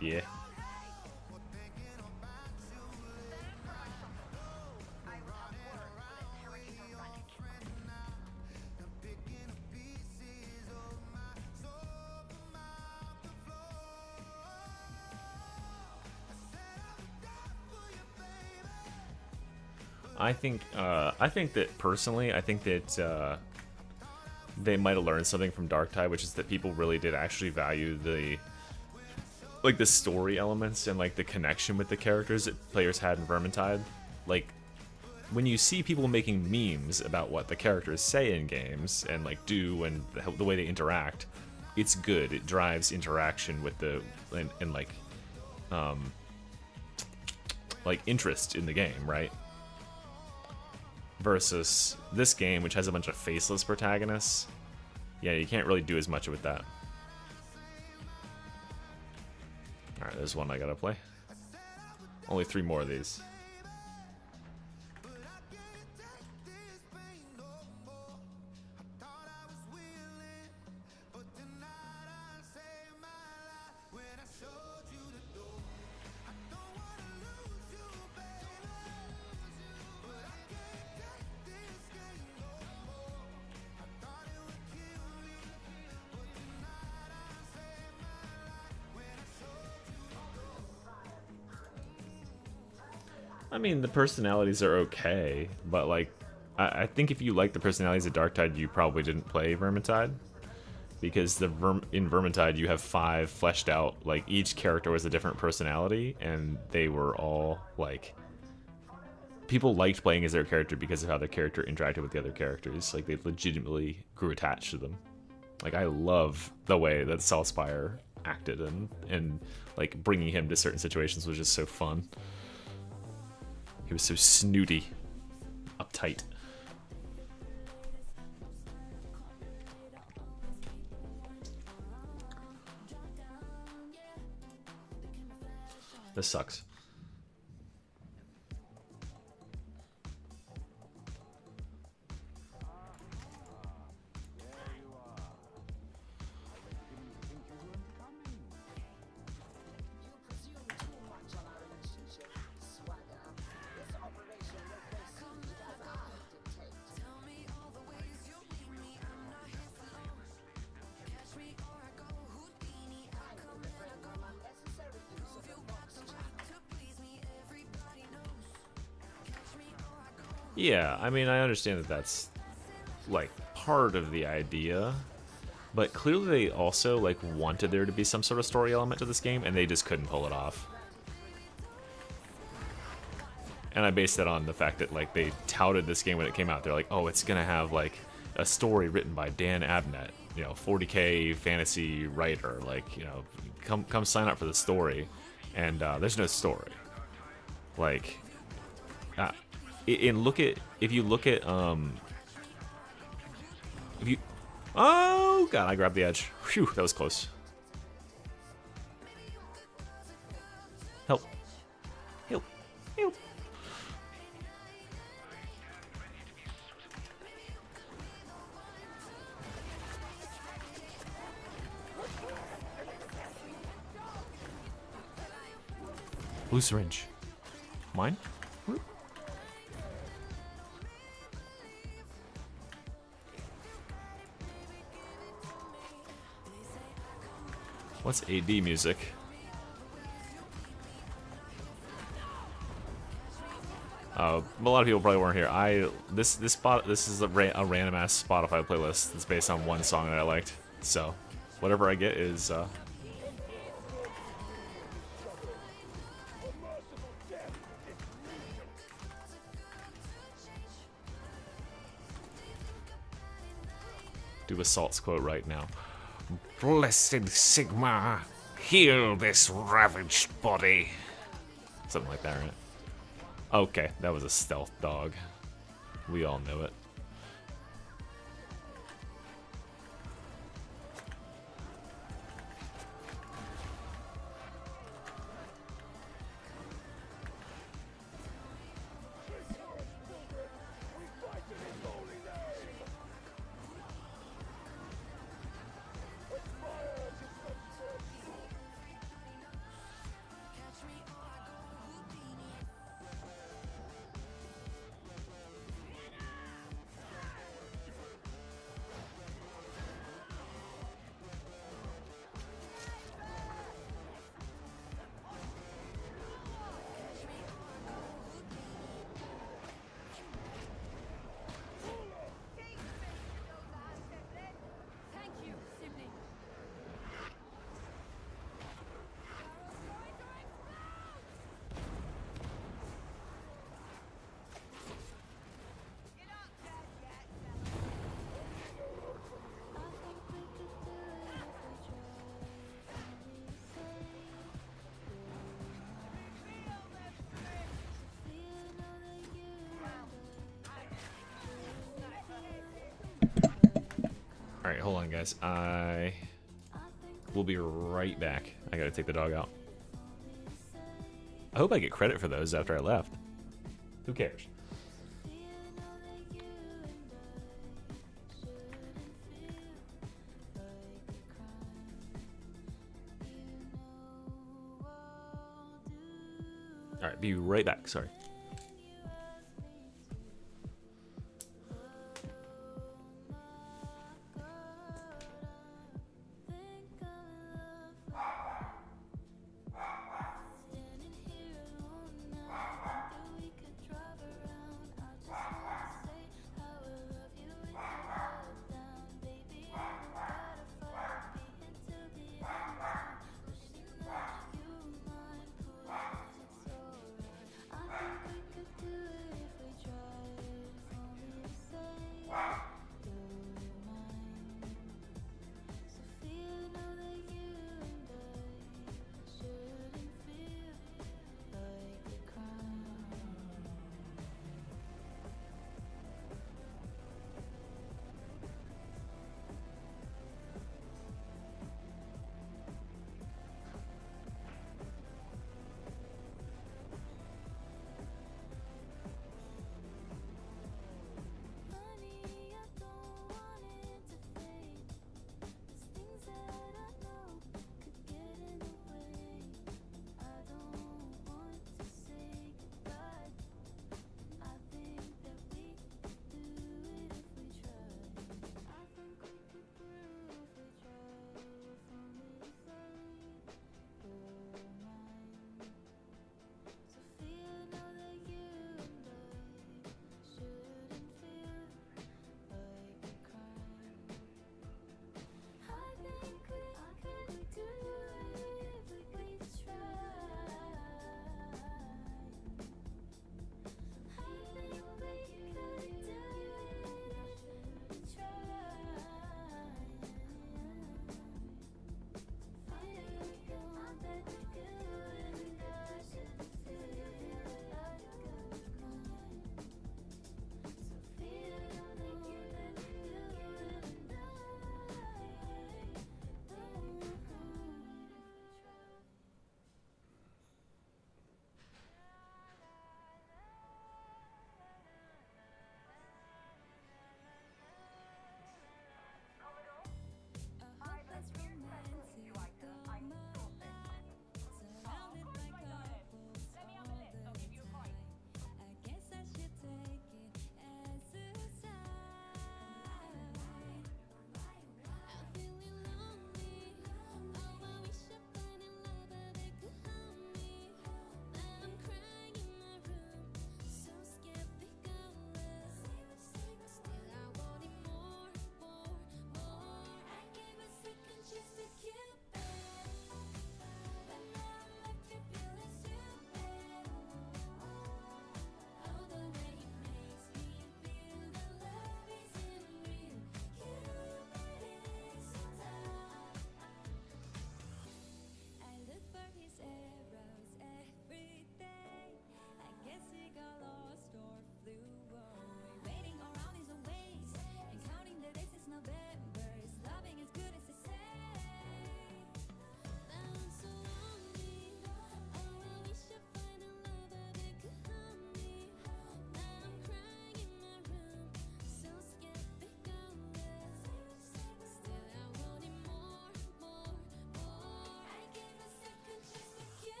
Yeah. I think that personally, I think that they might have learned something from Darktide, which is that people really did actually value the story elements and like the connection with the characters that players had in Vermintide. Like when you see people making memes about what the characters say in games and like do and the way they interact, it's good. It drives interaction with the and like interest in the game, right? Versus this game, which has a bunch of faceless protagonists. Yeah, you can't really do as much with that. Alright, there's one I gotta play. Only 3 more of these. I mean, the personalities are okay, but like, I think if you like the personalities of Darktide, you probably didn't play Vermintide, because in Vermintide you have 5 fleshed out, like each character was a different personality, and they were all like, people liked playing as their character because of how their character interacted with the other characters. Like they legitimately grew attached to them. Like I love the way that Salspire acted, and like bringing him to certain situations was just so fun. He was so snooty, uptight. This sucks. Yeah, I mean, I understand that that's, like, part of the idea, but clearly they also, like, wanted there to be some sort of story element to this game, and they just couldn't pull it off. And I base that on the fact that, like, they touted this game when it came out. They're like, oh, it's gonna have, like, a story written by Dan Abnett, you know, 40K fantasy writer, like, you know, come sign up for the story. And there's no story. Like, if you look at oh god, I grabbed the edge. Phew, that was close. Help. Help. Blue syringe. Mine? What's AD music? A lot of people probably weren't here. This is a random ass Spotify playlist that's based on one song that I liked. So, whatever I get is do Assault's quote right now. Blessed Sigma, heal this ravaged body. Something like that, right? Okay, that was a stealth dog. We all know it. Thank you, sibling. You're not dead yet, Alright, hold on, guys. I will be right back. I gotta take the dog out. I hope I get credit for those after I left. Who cares? Alright, be right back. Sorry.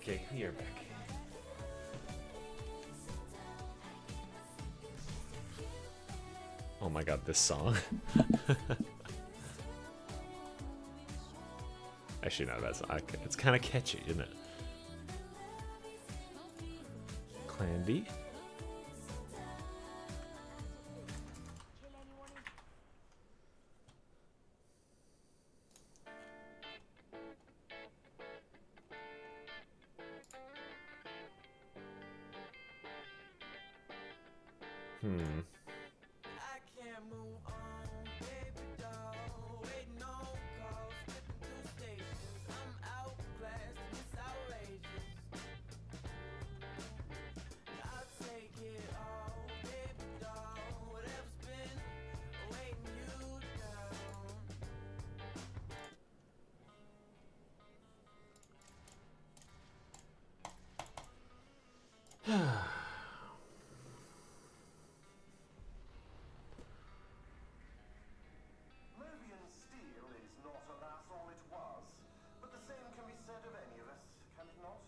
Okay, you're back. Oh my god, this song. Actually, no, that's not. It's kind of catchy, isn't it? Clanby. I can't move on, baby doll. Waiting on calls, flipping through stations. I'm outclassed, it's outrageous. I'll take it all, baby doll. Whatever's been weighing you down. Movian steel is not, alas, all it was, but the same can be said of any of us, can it not?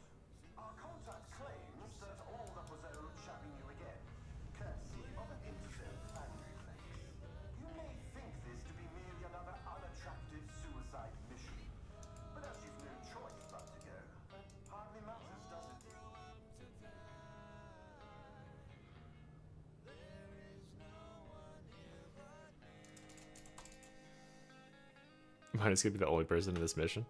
Our contact claims that all that was owed shall be new again, courtesy of an instant fan reflex. You may think this to be merely another unattractive suicide mission, but as you've no choice but to go, that hardly matters, does it? Mine is gonna be the only person in this mission.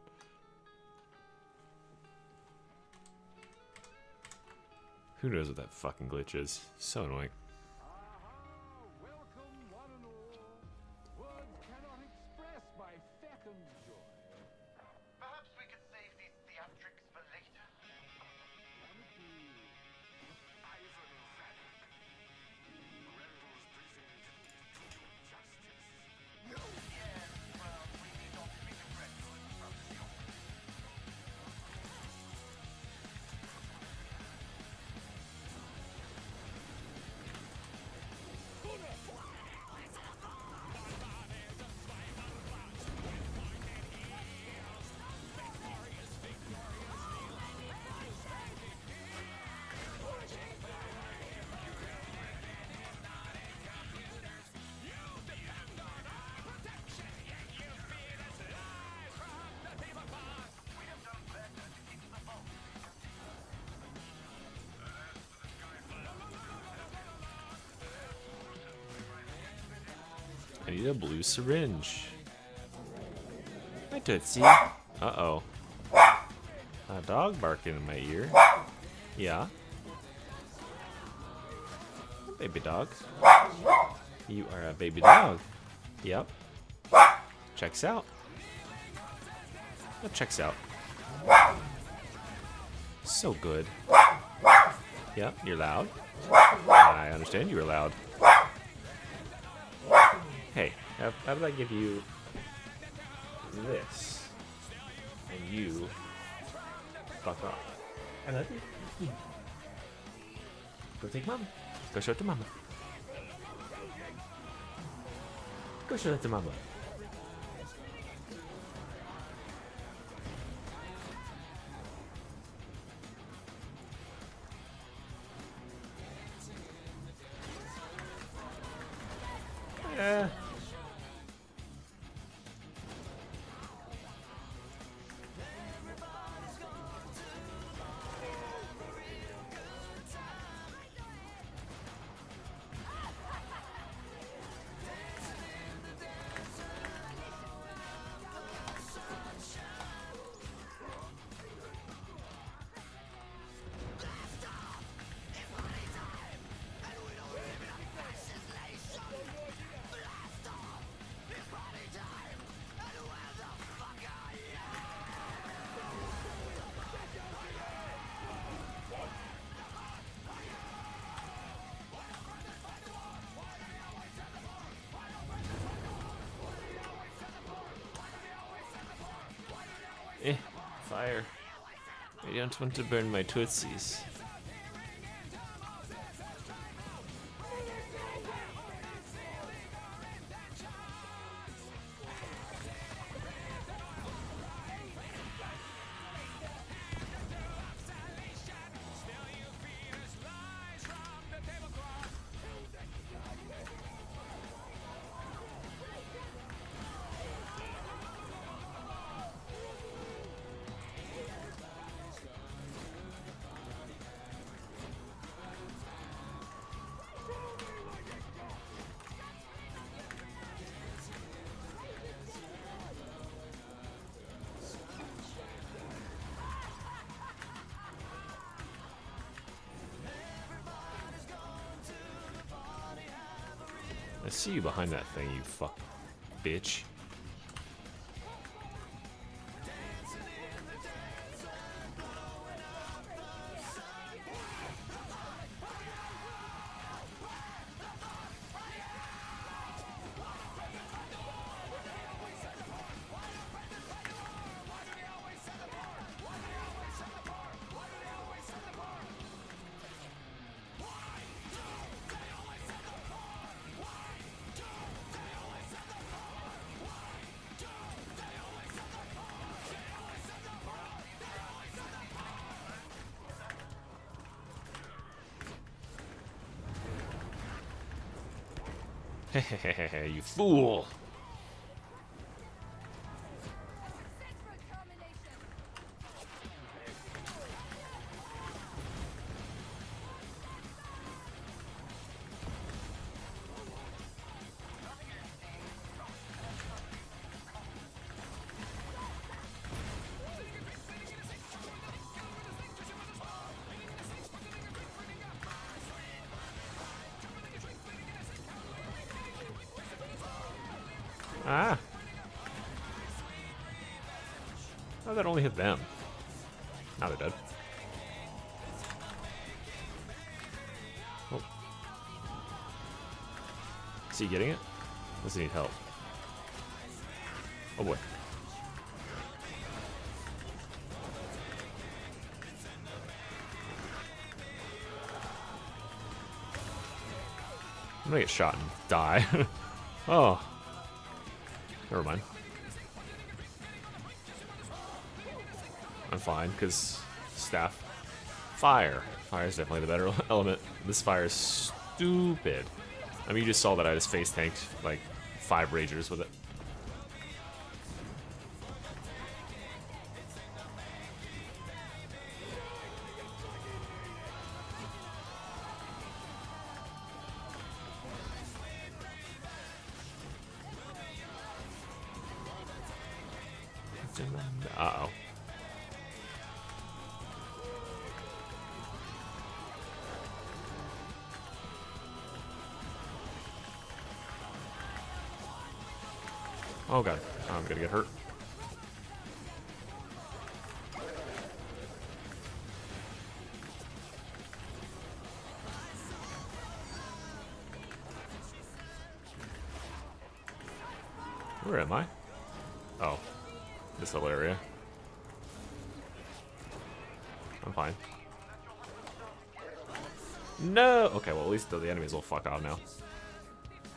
Who knows what that fucking glitch is? So annoying. Welcome, one and all. Words cannot express my fecund joy. Perhaps we could save these theatrics for later. I need a blue syringe. Hi, Tootsie. Uh-oh. A dog barking in my ear. Yeah. Baby dog. You are a baby dog. Yep. Checks out. That checks out. So good. Yep, you're loud. I understand you are loud. Hey, how did I give you this? And you fuck off. I love you. Go take mama. Go show it to mama. Go show it to mama. Yeah. Fire. I don't want to burn my tootsies. I see you behind that thing, you fuck bitch. Hehehehe, you fool! Ah! Oh, that only hit them. Now they're dead. Oh. Is he getting it? Does he need help? Oh boy. I'm gonna get shot and die. Oh. Never mind. I'm fine, because staff. Fire. Fire is definitely the better element. This fire is stupid. I mean, you just saw that I just face tanked like 5 Ragers with it. Uh-oh. Oh god, I'm gonna get hurt. Where am I? Oh. This little area. I'm fine. No! Okay, well at least the enemies will fuck off now.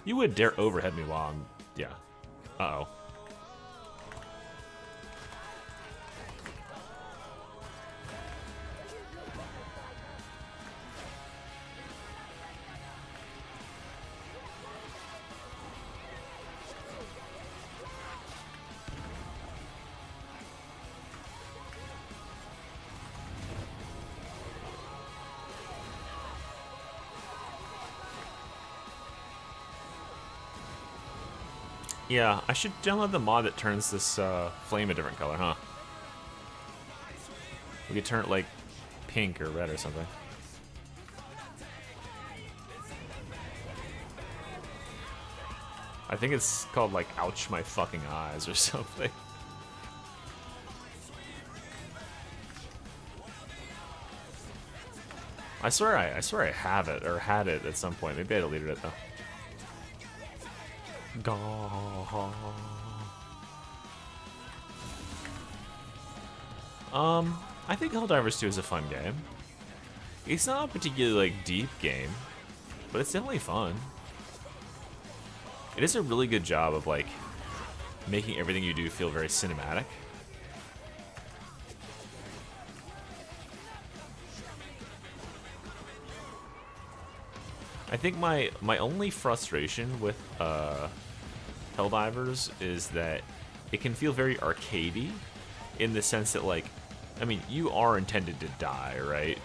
You would dare overhead me while I'm... Yeah. Uh-oh. Yeah, I should download the mod that turns this flame a different color, huh? We could turn it like pink or red or something. I think it's called like ouch my fucking eyes or something. I swear I have it or had it at some point. Maybe I deleted it though. I think Helldivers 2 is a fun game. It's not a particularly like deep game, but it's definitely fun. It does a really good job of like making everything you do feel very cinematic. I think my only frustration with Helldivers is that it can feel very arcadey in the sense that, like, I mean, you are intended to die, right?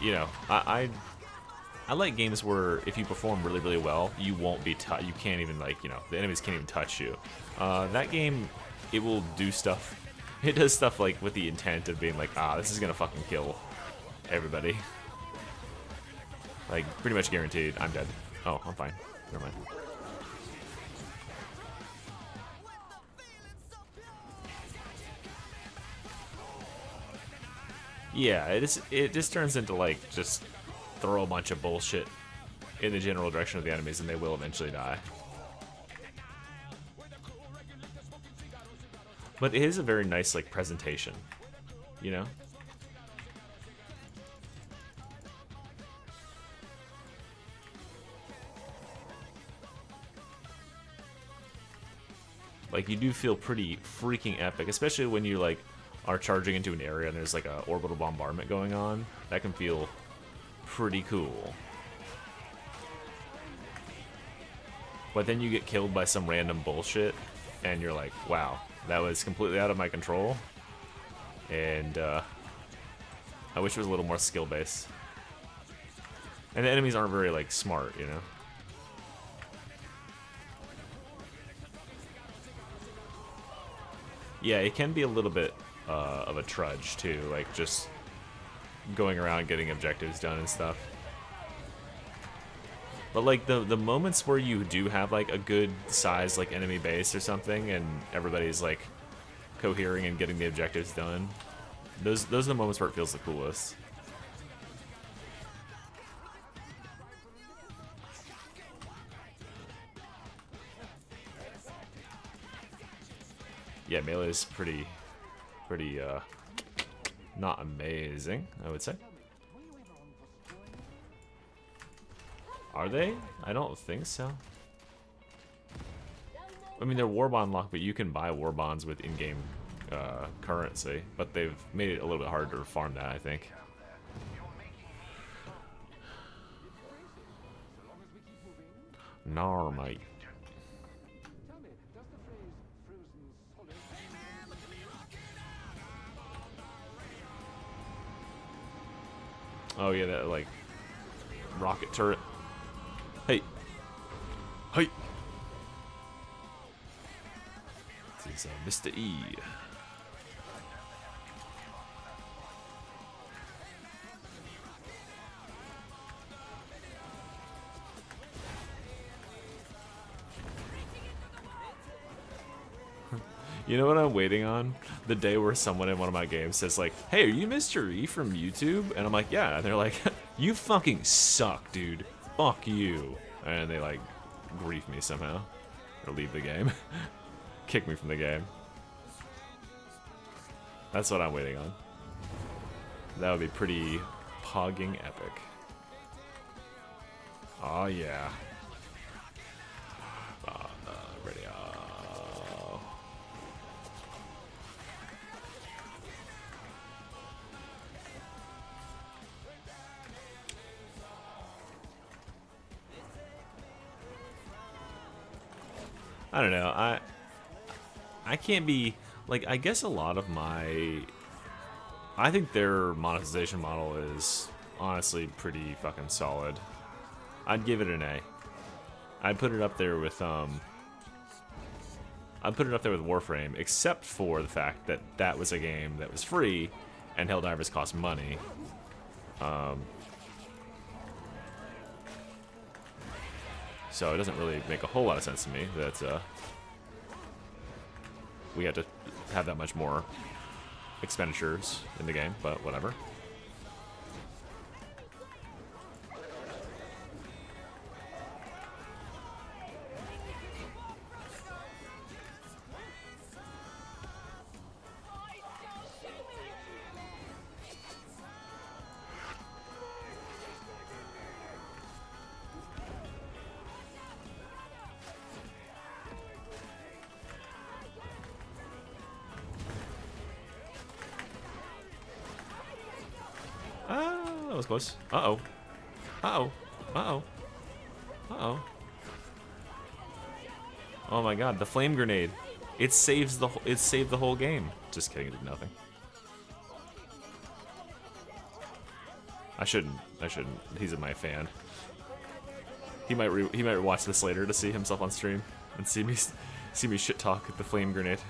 You know, I like games where if you perform really, really well, you won't be you can't even, like, you know, the enemies can't even touch you. That game, it will do stuff. It does stuff like with the intent of being like, ah, this is gonna fucking kill everybody. Like, pretty much guaranteed. I'm dead. Oh, I'm fine. Never mind. Yeah, it just turns into, like, just throw a bunch of bullshit in the general direction of the enemies, and they will eventually die. But it is a very nice, like, presentation, you know? Like, you do feel pretty freaking epic, especially when you, like, are charging into an area and there's, like, a orbital bombardment going on. That can feel pretty cool. But then you get killed by some random bullshit, and you're like, wow, that was completely out of my control. And, I wish it was a little more skill-based. And the enemies aren't very, like, smart, you know? Yeah, it can be a little bit of a trudge, too. Like, just going around getting objectives done and stuff. But, like, the moments where you do have, like, a good size, like, enemy base or something, and everybody's, like, cohering and getting the objectives done, those are the moments where it feels the coolest. Yeah, melee is pretty, not amazing, I would say. Are they? I don't think so. I mean, they're war bond locked, but you can buy war bonds with in-game currency. But they've made it a little bit harder to farm that, I think. Nar, mate. Oh yeah, that like rocket turret. Hey. Hey. This is Mr. E. You know what I'm waiting on? The day where someone in one of my games says like, "Hey, are you Mr. E from YouTube?" And I'm like, "Yeah." And they're like, "You fucking suck, dude. Fuck you." And they like grief me somehow. Or leave the game. Kick me from the game. That's what I'm waiting on. That would be pretty pogging epic. Oh yeah. Ready. I don't know. I can't be like, I guess a lot of I think their monetization model is honestly pretty fucking solid. I'd give it an A. I'd put it up there with Warframe, except for the fact that that was a game that was free and Helldivers cost money. So it doesn't really make a whole lot of sense to me that we had to have that much more expenditures in the game, but whatever. That was close. Uh-oh. Uh-oh. Uh-oh. Uh-oh. Oh my god, the flame grenade. It saved the whole game. Just kidding, it did nothing. I shouldn't. He's my fan. He might watch this later to see himself on stream and see me shit talk the flame grenade.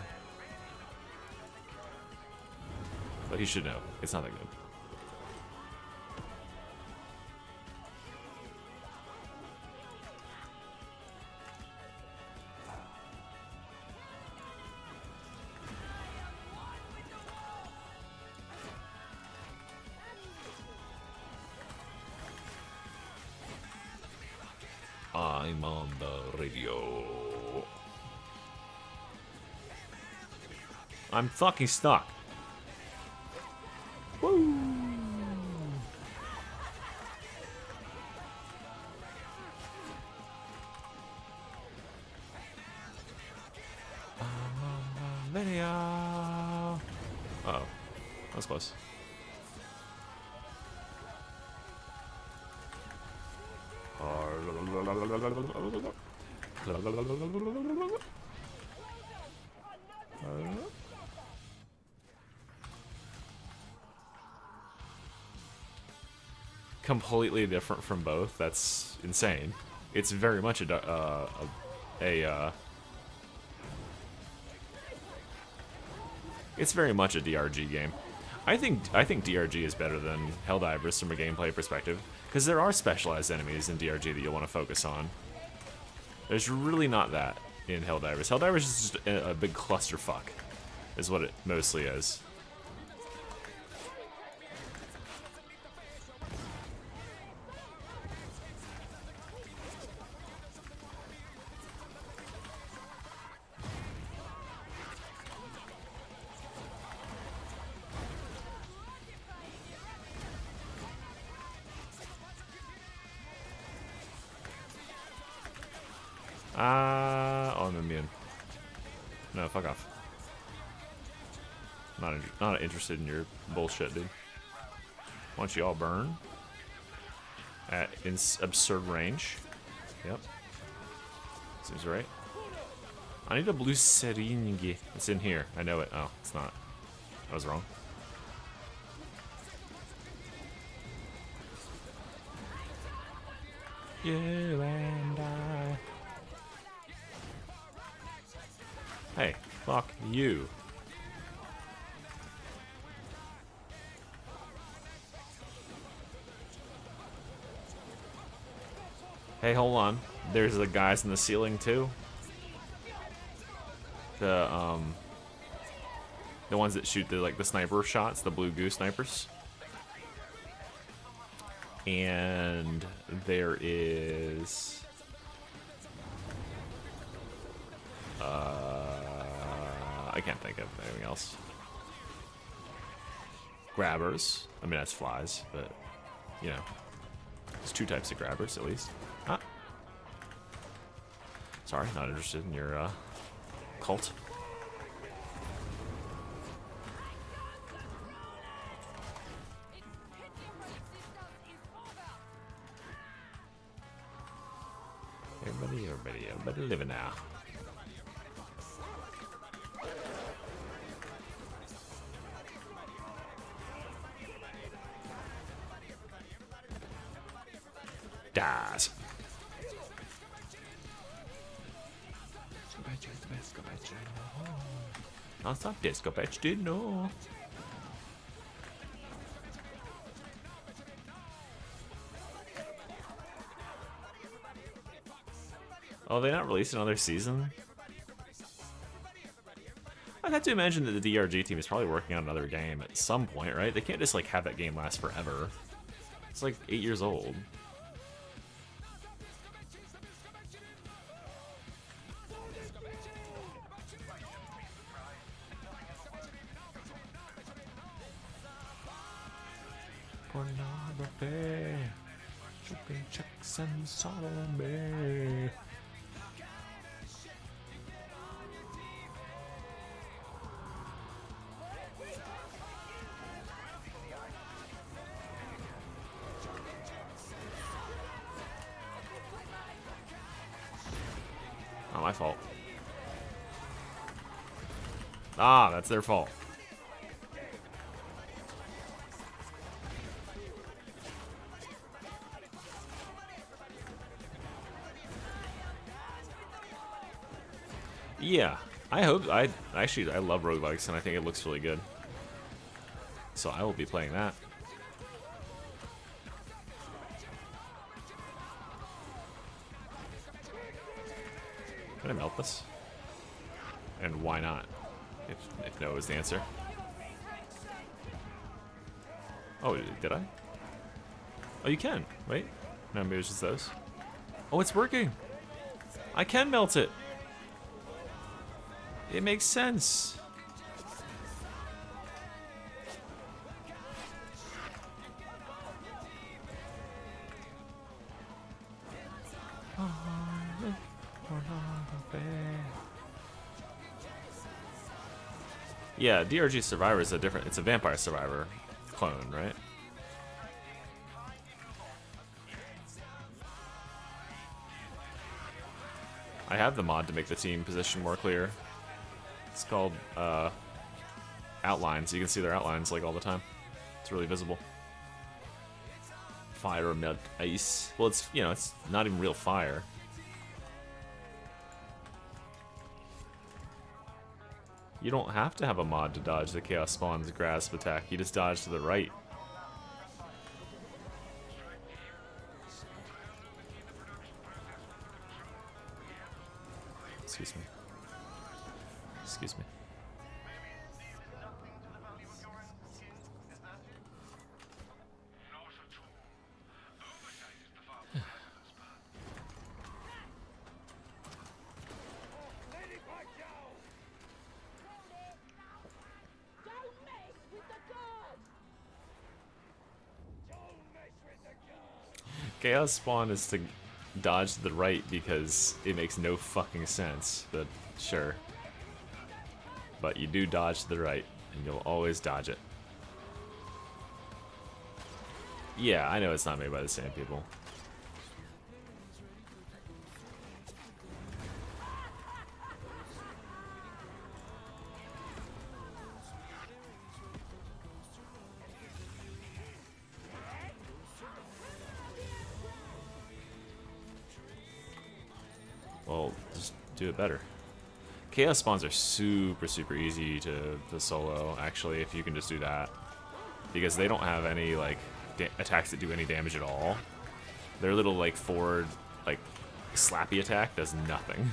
But he should know. It's not that good. game on the radio. I'm fucking stuck. Woo! Video. Uh-oh. That was close. Completely different from both. That's insane. It's very much it's very much a DRG game. I think DRG is better than Helldivers from a gameplay perspective, because there are specialized enemies in DRG that you'll want to focus on. There's really not that in Helldivers. Helldivers is just a big clusterfuck, is what it mostly is. Oh, I'm immune. No, fuck off. Not interested in your bullshit, dude. Why don't you all burn? At absurd range. Yep. Seems right. I need a blue syringe. It's in here. I know it. Oh, it's not. I was wrong. You and I. Hey, fuck you. Hey, hold on. There's the guys in the ceiling too. The ones that shoot the the sniper shots, the blue goose snipers. And there is I can't think of anything else. Grabbers. I mean, that's flies, but you know, there's two types of grabbers at least. Ah. Sorry, not interested in your cult. Everybody living now. Dies. Non-stop disco patch, dude, no. Oh, they not released another season? I'd have to imagine that the DRG team is probably working on another game at some point, right? They can't just like have that game last forever. It's like 8 years old. Pornography, shopping checks and sodomy. Not my fault. Ah, that's their fault. Yeah, I hope. I love roguelikes, and I think it looks really good. So I will be playing that. Can I melt this? And why not? If no is the answer. Oh, did I? Oh, you can. Wait. No, maybe it's just those. Oh, it's working. I can melt it. It makes sense. Yeah, DRG Survivor is a different. It's a Vampire Survivor clone, right? I have the mod to make the team position more clear. It's called outlines. You can see their outlines like all the time. It's really visible. Fire, melt, ice. Well, it's, you know, it's not even real fire. You don't have to have a mod to dodge the Chaos Spawn's grasp attack. You just dodge to the right. Excuse me. Excuse me. Chaos Spawn is to dodge to the right because it makes no fucking sense, but sure. But you do dodge to the right, and you'll always dodge it. Yeah, I know it's not made by the same people. Well, just do it better. Chaos spawns are super easy to solo, actually, if you can just do that. Because they don't have any, like, attacks that do any damage at all. Their little, like, forward, like, slappy attack does nothing.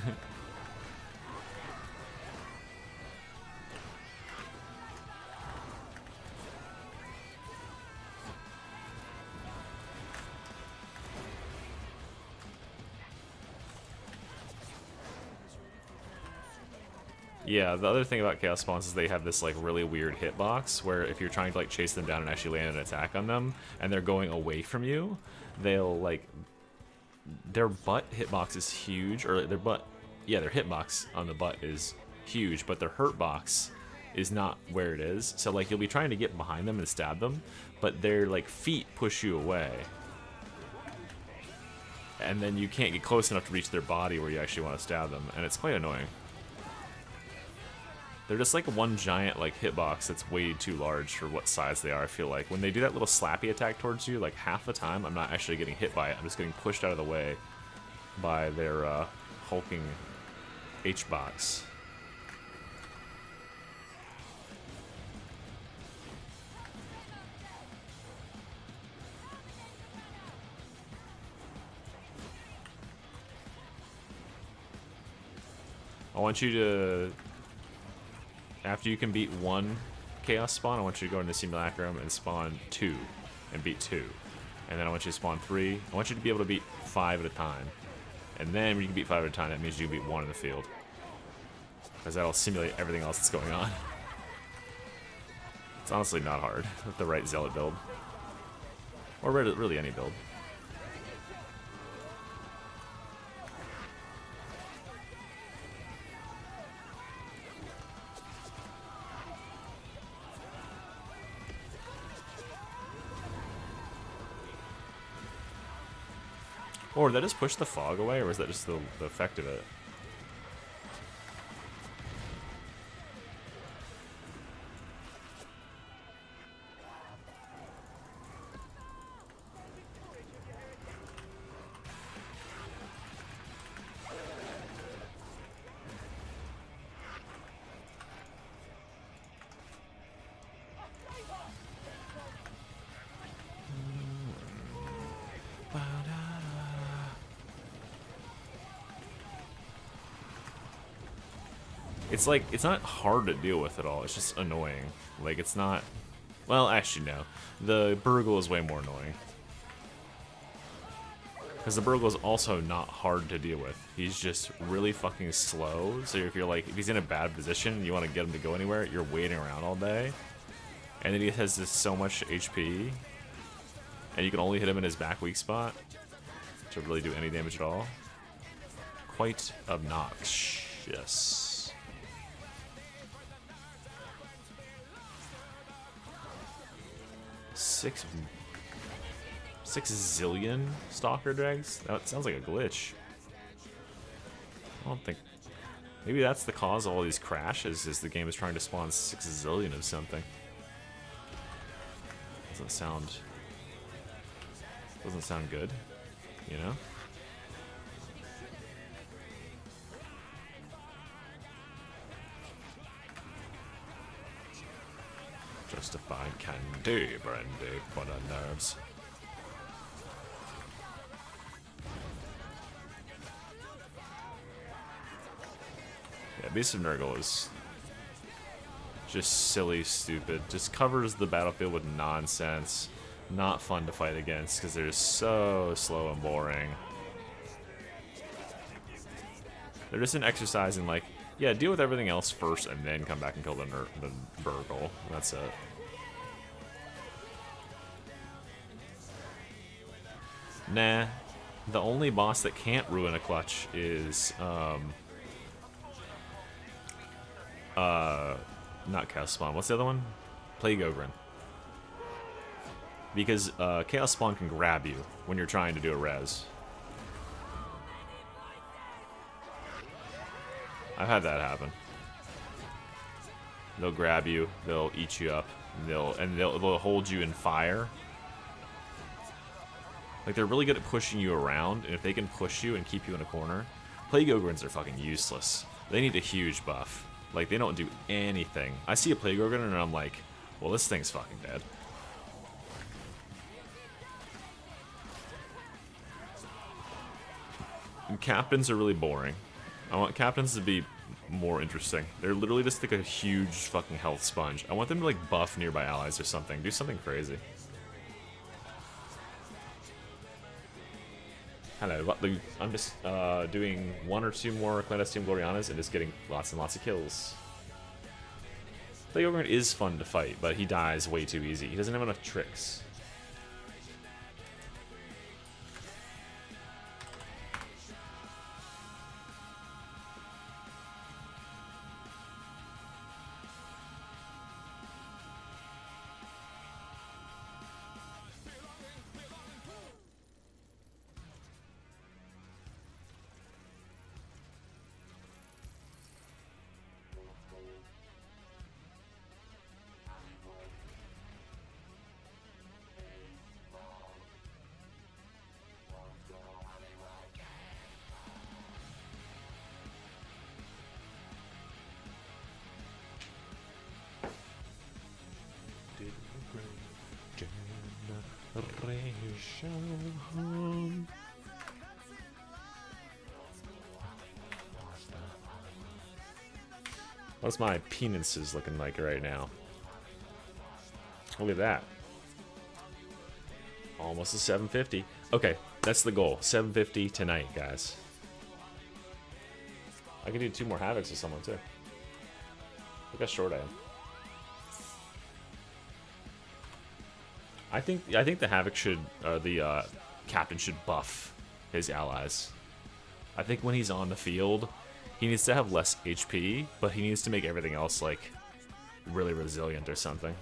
Yeah, the other thing about Chaos Spawns is they have this like really weird hitbox where if you're trying to like chase them down and actually land an attack on them and they're going away from you, they'll like their butt hitbox is huge, or their hitbox on the butt is huge, but their hurt box is not where it is. So like you'll be trying to get behind them and stab them, but their like feet push you away. And then you can't get close enough to reach their body where you actually want to stab them, and it's quite annoying. They're just like one giant like hitbox that's way too large for what size they are, I feel like. When they do that little slappy attack towards you, like half the time I'm not actually getting hit by it. I'm just getting pushed out of the way by their hulking H-box. I want you to... After you can beat one Chaos Spawn, I want you to go into Simulacrum and spawn 2 and beat 2. And then I want you to spawn 3. I want you to be able to beat 5 at a time. And then when you can beat 5 at a time, that means you can beat 1 in the field. Because that'll simulate everything else that's going on. It's honestly not hard with the right Zealot build. Or really any build. Or did that just push the fog away, or was that just the effect of it? It's like, it's not hard to deal with at all, it's just annoying. Like, it's not... Well, actually, no. The Burgle is way more annoying. Because the Burgle is also not hard to deal with. He's just really fucking slow. So if you're like, if he's in a bad position and you want to get him to go anywhere, you're waiting around all day. And then he has this so much HP. And you can only hit him in his back weak spot to really do any damage at all. Quite obnoxious. Six zillion Stalker Drags? That sounds like a glitch. I don't think... Maybe that's the cause of all these crashes, is the game is trying to spawn 6 zillion of something. Doesn't sound good, you know? Justified candy, brandy for the nerves. Yeah, Beast of Nurgle is just silly, stupid. Just covers the battlefield with nonsense. Not fun to fight against because they're so slow and boring. They're just an exercise in like, yeah, deal with everything else first and then come back and kill the Burgle. That's it. Nah. The only boss that can't ruin a clutch is, not Chaos Spawn. What's the other one? Plague Ogre. Because, Chaos Spawn can grab you when you're trying to do a res. I've had that happen. They'll grab you, they'll eat you up, and they'll hold you in fire. Like, they're really good at pushing you around, and if they can push you and keep you in a corner, Plague Ogrins are fucking useless. They need a huge buff. Like, they don't do anything. I see a Plague Ogrin and I'm like, well, this thing's fucking dead. And captains are really boring. I want captains to be more interesting. They're literally just like a huge fucking health sponge. I want them to like buff nearby allies or something. Do something crazy. Hello, I'm just doing 1 or 2 more Clandestine Glorianas and just getting lots and lots of kills. Plague Ogre is fun to fight, but he dies way too easy. He doesn't have enough tricks. What's my penises looking like right now? Look at that. Almost a 750. Okay, that's the goal. 750 tonight, guys. I could do 2 more Havocs with someone, too. Look how short I am. I think the Havoc should, the captain should buff his allies. I think when he's on the field, he needs to have less HP, but he needs to make everything else like really resilient or something.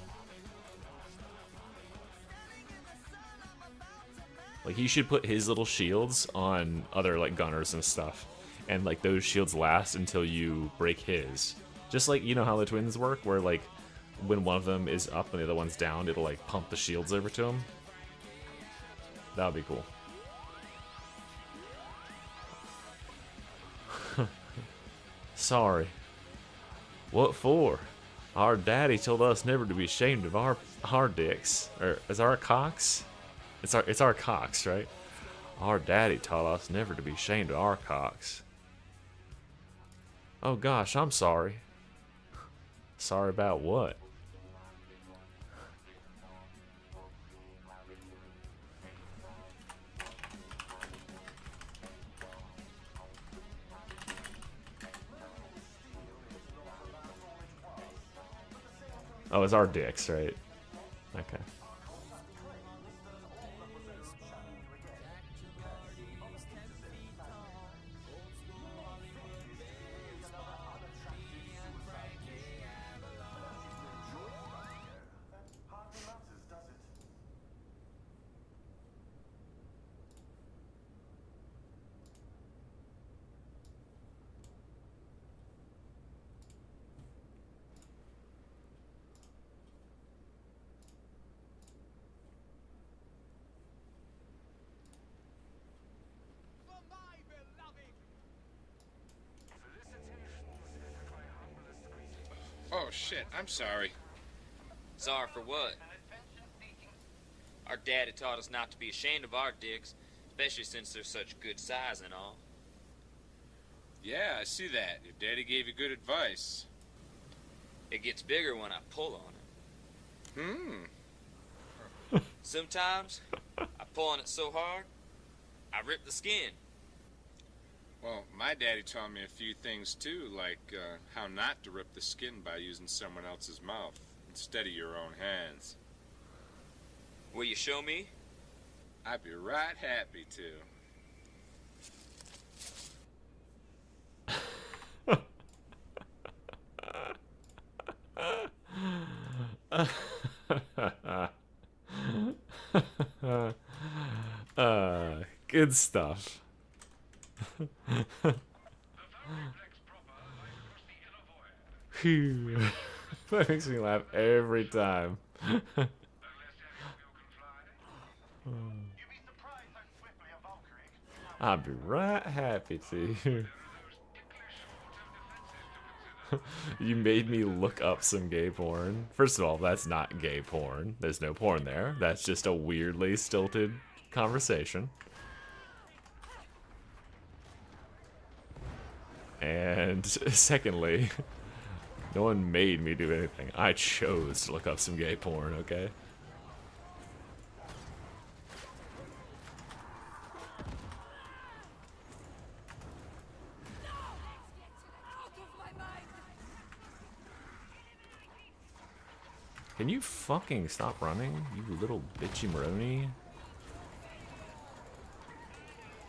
Like he should put his little shields on other like gunners and stuff, and like those shields last until you break his. Just like, you know how the twins work, where like when one of them is up and the other one's down, it'll like pump the shields over to him. That would be cool. Sorry. What for? Our daddy told us never to be ashamed of our dicks. Or is our cocks? It's our cocks, right? Our daddy taught us never to be ashamed of our cocks. Oh gosh, I'm sorry. Sorry about what? Oh, it's our dicks, right? Okay. Hardly matters, does it? Oh shit, I'm sorry. Sorry for what? Our daddy taught us not to be ashamed of our dicks, especially since they're such good size and all. Yeah, I see that. Your daddy gave you good advice. It gets bigger when I pull on it. Sometimes, I pull on it so hard, I rip the skin. Well, my daddy taught me a few things too, like how not to rip the skin by using someone else's mouth instead of your own hands. Will you show me? I'd be right happy to. Good stuff. Phew. That makes me laugh every time. You'd be surprised how swiftly a Valkyrie I'd be right happy to. You made me look up some gay porn. First of all, that's not gay porn. There's no porn there. That's just a weirdly stilted conversation. And secondly, no one made me do anything. I chose to look up some gay porn, okay? Out of my mind! Can you fucking stop running, you little bitchy Maroni?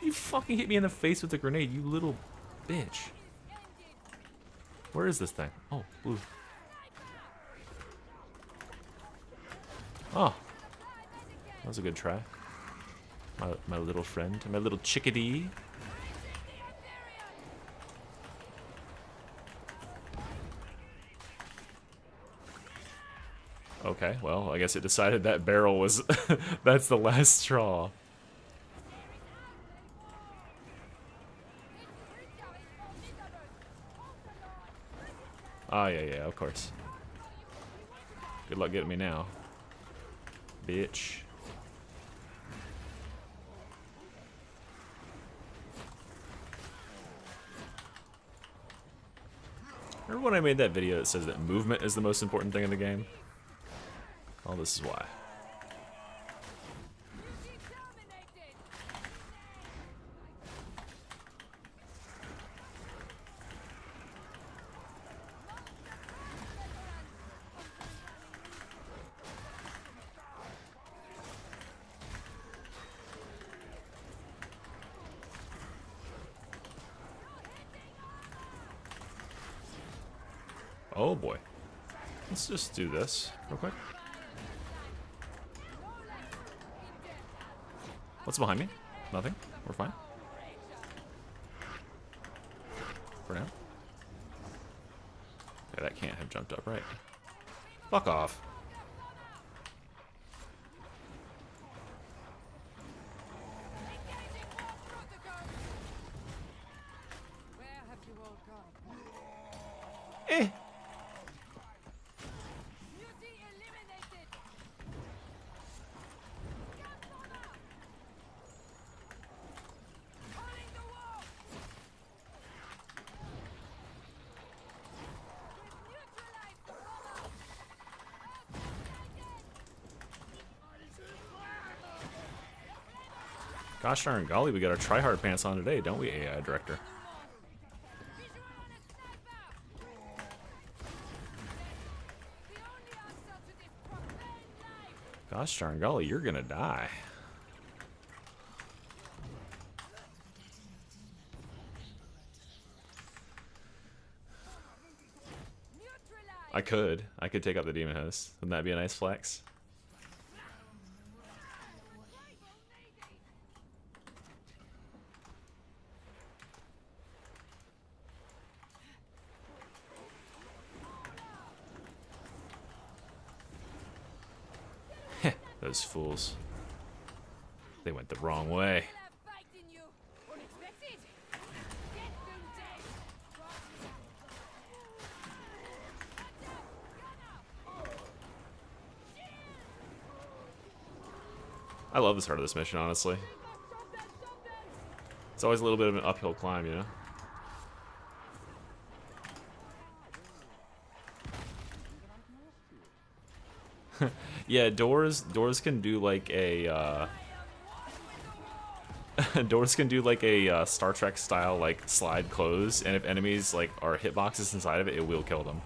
You fucking hit me in the face with a grenade, you little bitch. Where is this thing? Oh, blue. Oh. That was a good try. My little friend, my little chickadee. Okay, well, I guess it decided that barrel was... that's the last straw. Oh, yeah, of course. Good luck getting me now. Bitch. Remember when I made that video that says that movement is the most important thing in the game? Well, this is why. Oh boy. Let's just do this real quick. What's behind me? Nothing. We're fine. For now. Okay, that can't have jumped up, right? Fuck off. Where have you all gone? Eh. Beauty eliminated! Calling the war! Neutralize the bomber! Gosh darn golly, we got our tryhard pants on today, don't we, AI director? Visual on a sniper! The only Gosh darn golly, you're gonna die. Neutralize. I could take out the demon host. Wouldn't that be a nice flex? Those fools. They went the wrong way. Have fight in you. Unexpected. Get them dead. I love the start of this mission, honestly. It's always a little bit of an uphill climb, you know? Yeah, doors can do like a doors can do like a Star Trek style like slide close, and if enemies like are hitboxes inside of it, it will kill them.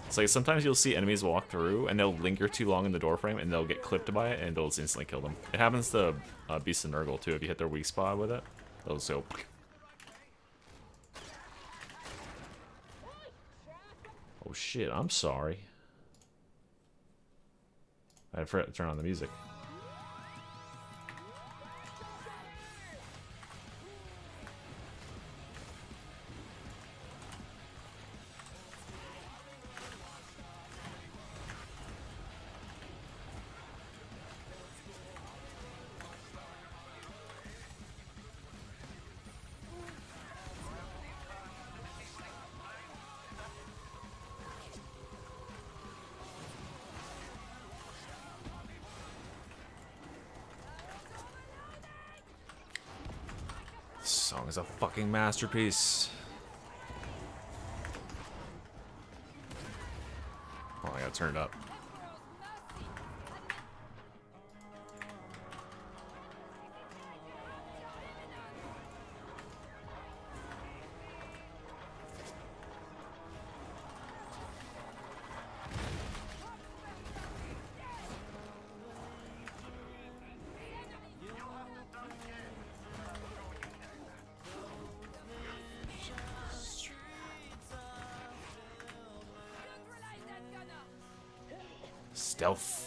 So like sometimes you'll see enemies walk through and they'll linger too long in the door frame and they'll get clipped by it and it'll just instantly kill them. It happens to Beast and Nurgle too. If you hit their weak spot with it, they'll just go. Oh shit! I'm sorry. I forgot to turn on the music. This song is a fucking masterpiece. Oh, I gotta turn it up. Stealth.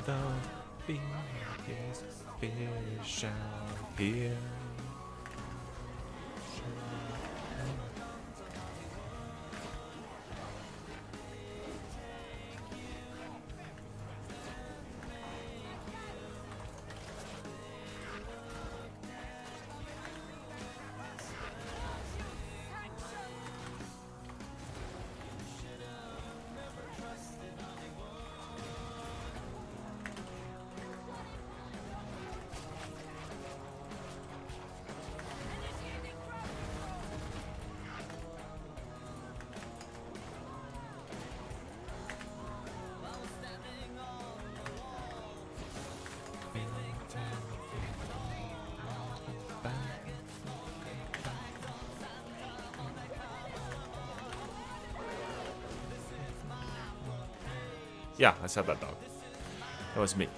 The biggest fish out here. Yeah, I said that dog. That was me.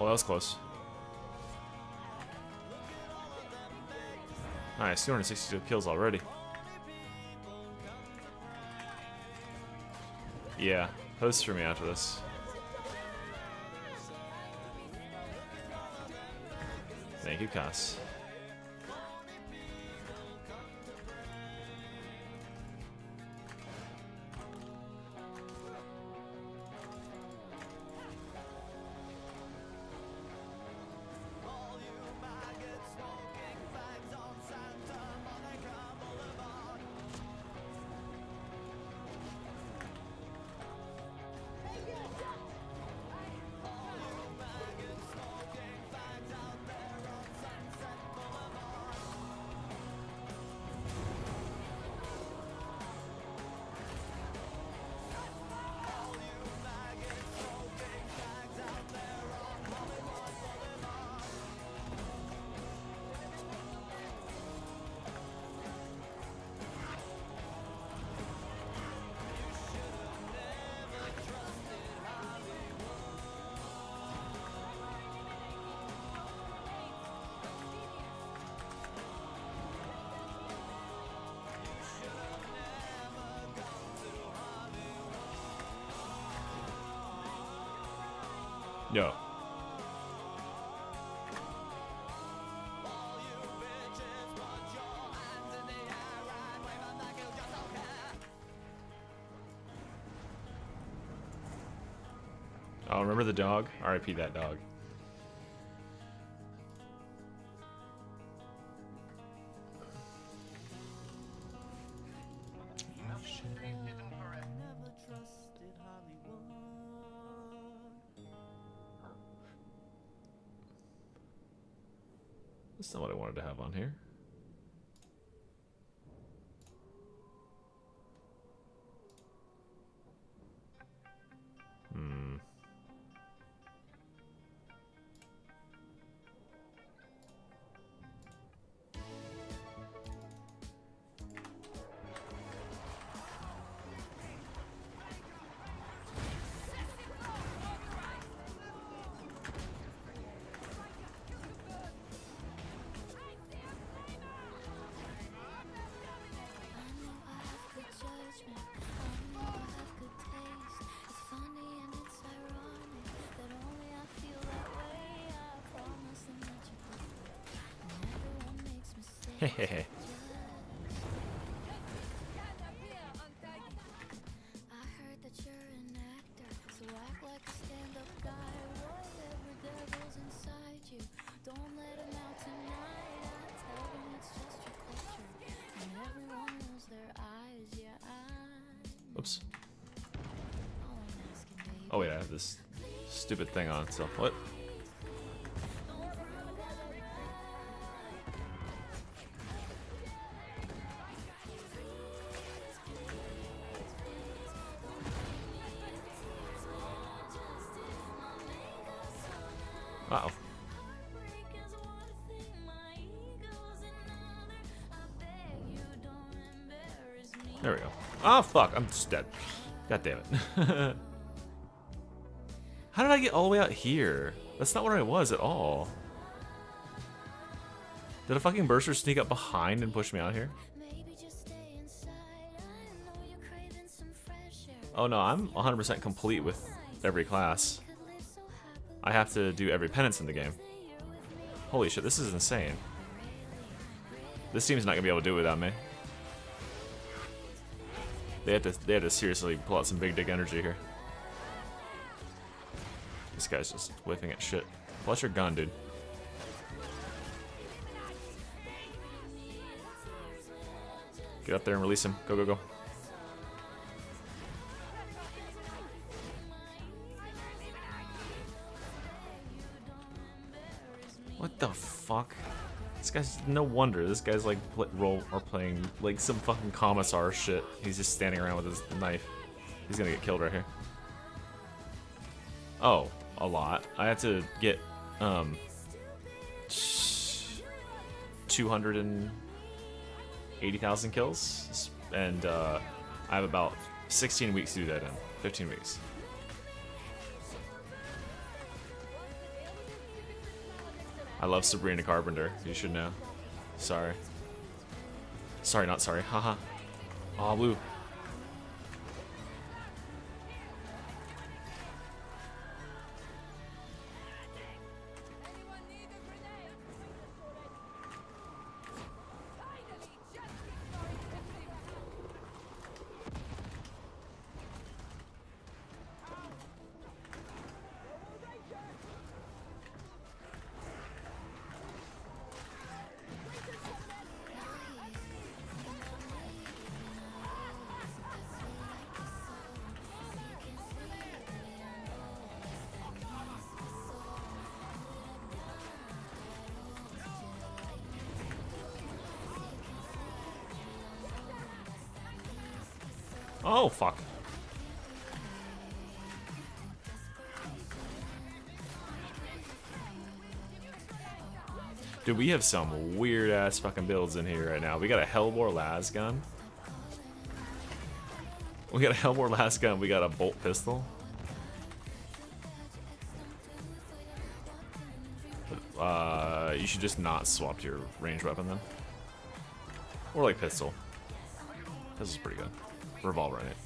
that was close. Nice, 262 kills already. Yeah, host for me after this. Thank you, Cass. Yo. Oh, remember the dog? R.I.P. that dog. That's not what I wanted to have on here. Hehehe. Oops. Oh wait, I have this stupid thing on, so what? Uh-oh. There we go. Oh, fuck. I'm just dead. God damn it. How did I get all the way out here? That's not where I was at all. Did a fucking burster sneak up behind and push me out here? Oh no, I'm 100% complete with every class. I have to do every penance in the game. Holy shit, this is insane. This team's not gonna be able to do it without me. They had to seriously pull out some big dick energy here. This guy's just whiffing at shit. Plus your gun, dude. Get up there and release him. Go, go, go. What the fuck? This guy's no wonder. This guy's like playing like some fucking commissar shit. He's just standing around with his knife. He's gonna get killed right here. Oh, a lot. I have to get 280,000 kills, and I have about 16 weeks to do that in. 15 weeks. I love Sabrina Carpenter. You should know. Sorry. Sorry, not sorry. Haha. Aw, blue. Anyone need a grenade? Finally, just starting Oh, fuck. Dude, we have some weird ass fucking builds in here right now. We got a Hellbore las gun. We got a Hellbore las gun. We got a bolt pistol. You should just not swap to your ranged weapon then. Or like pistol. This is pretty good. Revolver in it.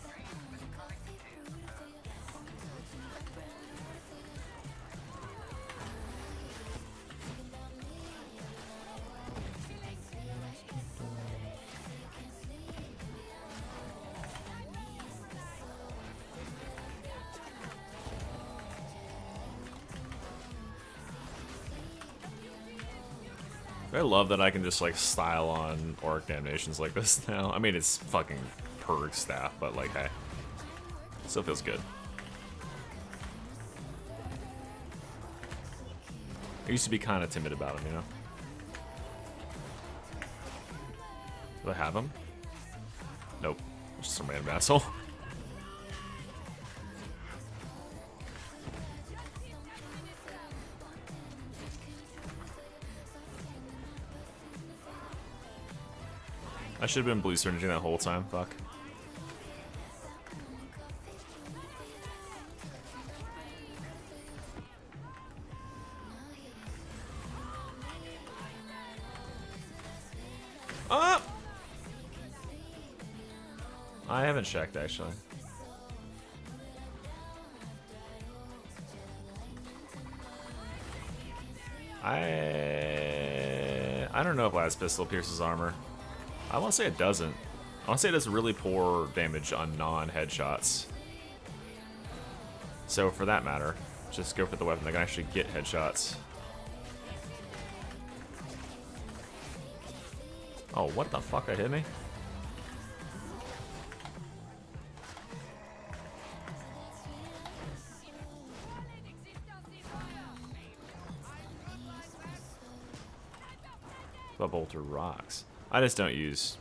I love that I can just like style on orc animations like this now. I mean, it's fucking purg staff, but like, hey, still feels good. I used to be kind of timid about him, you know. Do I have him? Nope, just some random asshole. I should have been blue syringing that whole time. Fuck. Ah! I haven't checked actually. I don't know if Last Pistol pierces armor. I want to say it doesn't. I want to say it does really poor damage on non-headshots. So for that matter, just go for the weapon that can actually get headshots. Oh, what the fuck? That hit me? The bolter rocks. I just don't use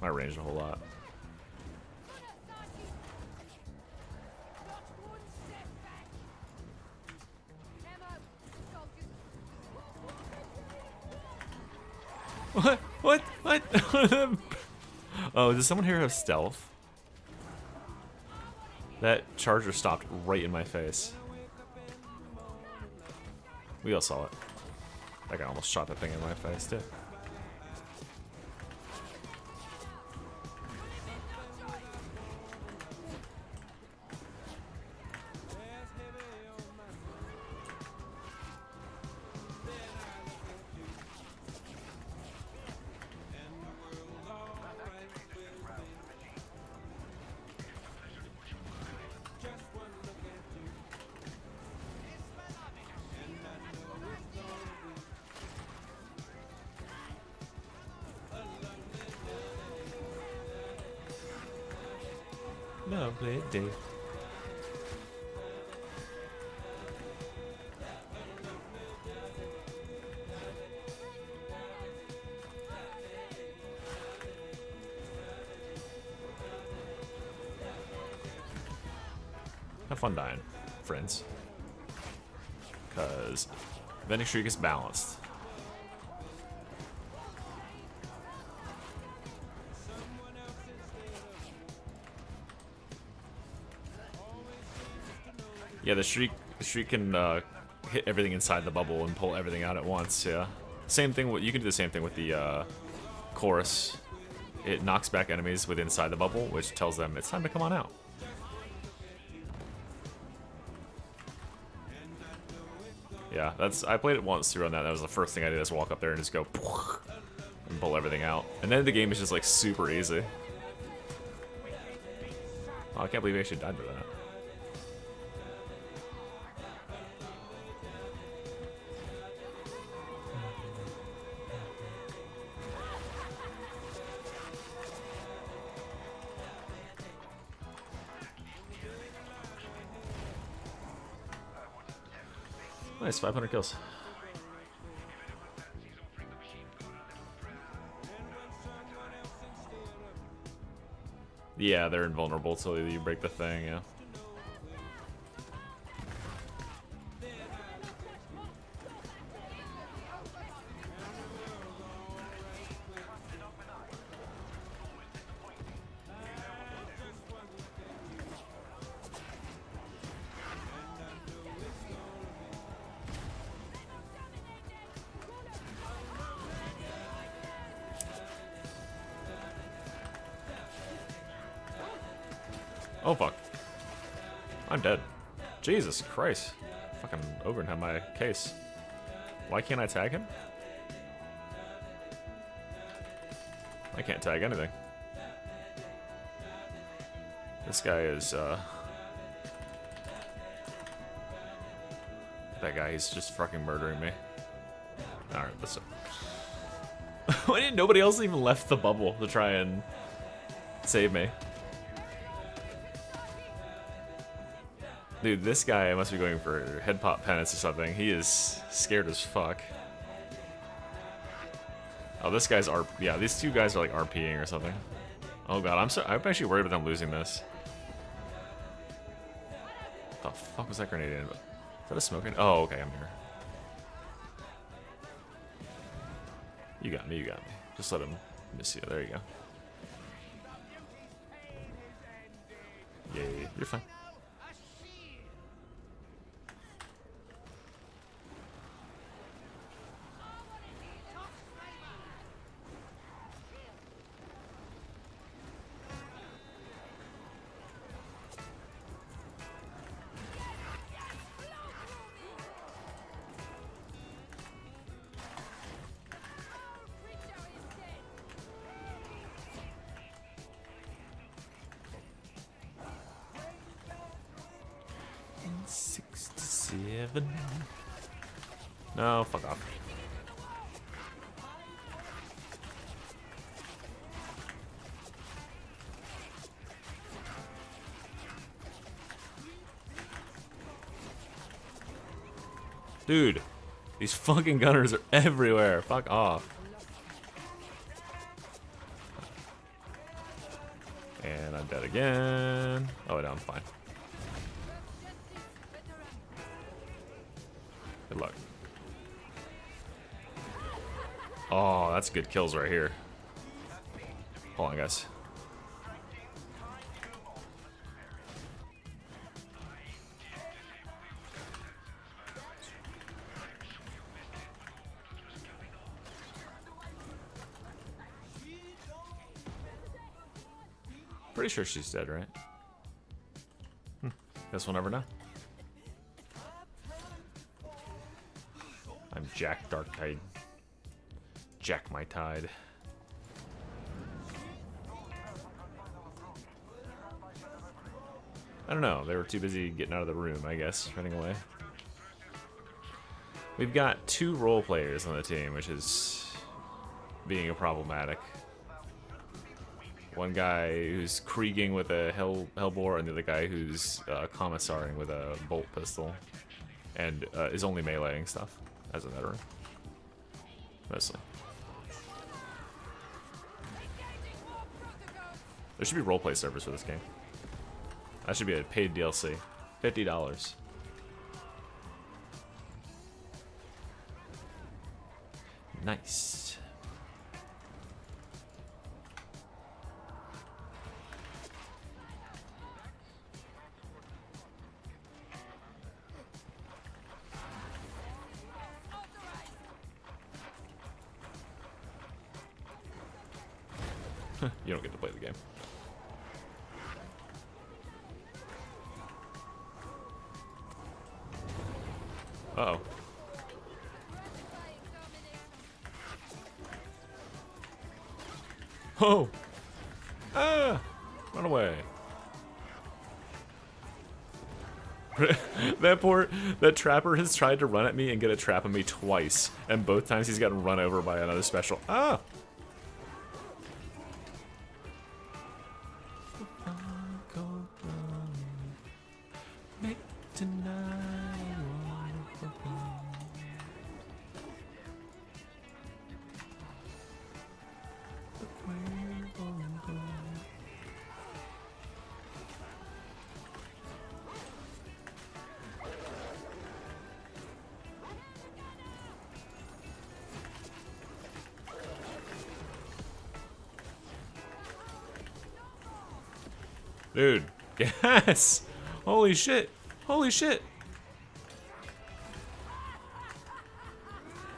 my range a whole lot. What? What? What? Oh, does someone here have stealth? That charger stopped right in my face. We all saw it. That guy almost shot that thing in my face, too. Lovely day. Have fun dying, friends. Because Vending Streak is balanced. Yeah, the streak can hit everything inside the bubble and pull everything out at once. Yeah. Same thing. You can do the same thing with the chorus. It knocks back enemies with inside the bubble, which tells them it's time to come on out. Yeah, I played it once through on that. That was the first thing I did, is walk up there and just go and pull everything out. And then the game is just like super easy. Oh, I can't believe I actually died to that. Nice, 500 kills. Yeah, they're invulnerable till you break the thing, yeah. Oh fuck. I'm dead. Jesus Christ. Fucking Ogren had my case. Why can't I tag him? I can't tag anything. This guy is, that guy, he's just fucking murdering me. Alright, listen. Why didn't nobody else even left the bubble to try and save me? Dude, this guy must be going for head pop penance or something. He is scared as fuck. Oh, this guy's yeah, these two guys are like RPing or something. Oh god, I'm actually worried about them losing this. What the fuck was that grenade in? Is that a smoking? Oh, okay, I'm here. You got me, you got me. Just let him miss you. There you go. Yay, you're fine. No, fuck off. Dude, these fucking gunners are everywhere. Fuck off. And I'm dead again. Oh, no, I'm fine. Good luck. Oh, that's good kills right here. Hold on, guys. Pretty sure she's dead, right? Guess we'll never know. I'm Jack Darktide. Jack my tide. I don't know. They were too busy getting out of the room, I guess, running away. We've got 2 role players on the team, which is being a problematic. One guy who's krieging with a hellbore, and the other guy who's commissaring with a bolt pistol, and is only meleeing stuff as a veteran, mostly. There should be roleplay servers for this game. That should be a paid DLC. $50. Nice. You don't get to play the game. Uh-oh. Oh! Ah! Run away. That trapper has tried to run at me and get a trap on me twice, and both times he's gotten run over by another special. Ah! Make tonight wonderful. Dude, yes! Holy shit! Holy shit!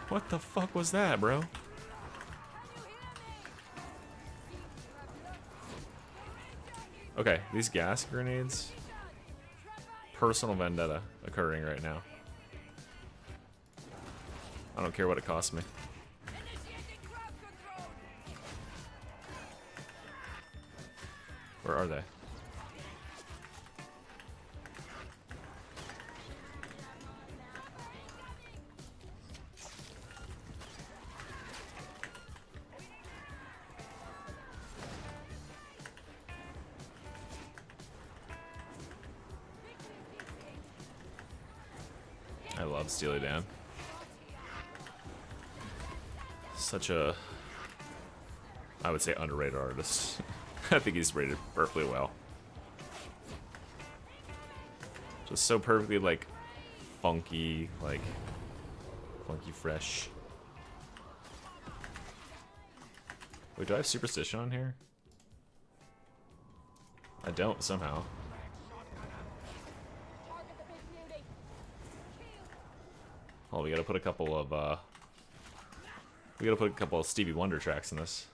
What the fuck was that, bro? Okay, these gas grenades. Personal vendetta occurring right now. I don't care what it costs me. Where are they? I love Steely Dan. Such a, I would say, underrated artist. I think he's rated perfectly well. Just so perfectly, like, funky fresh. Wait, do I have Superstition on here? I don't, somehow. Oh, we gotta put a couple of, Stevie Wonder tracks in this.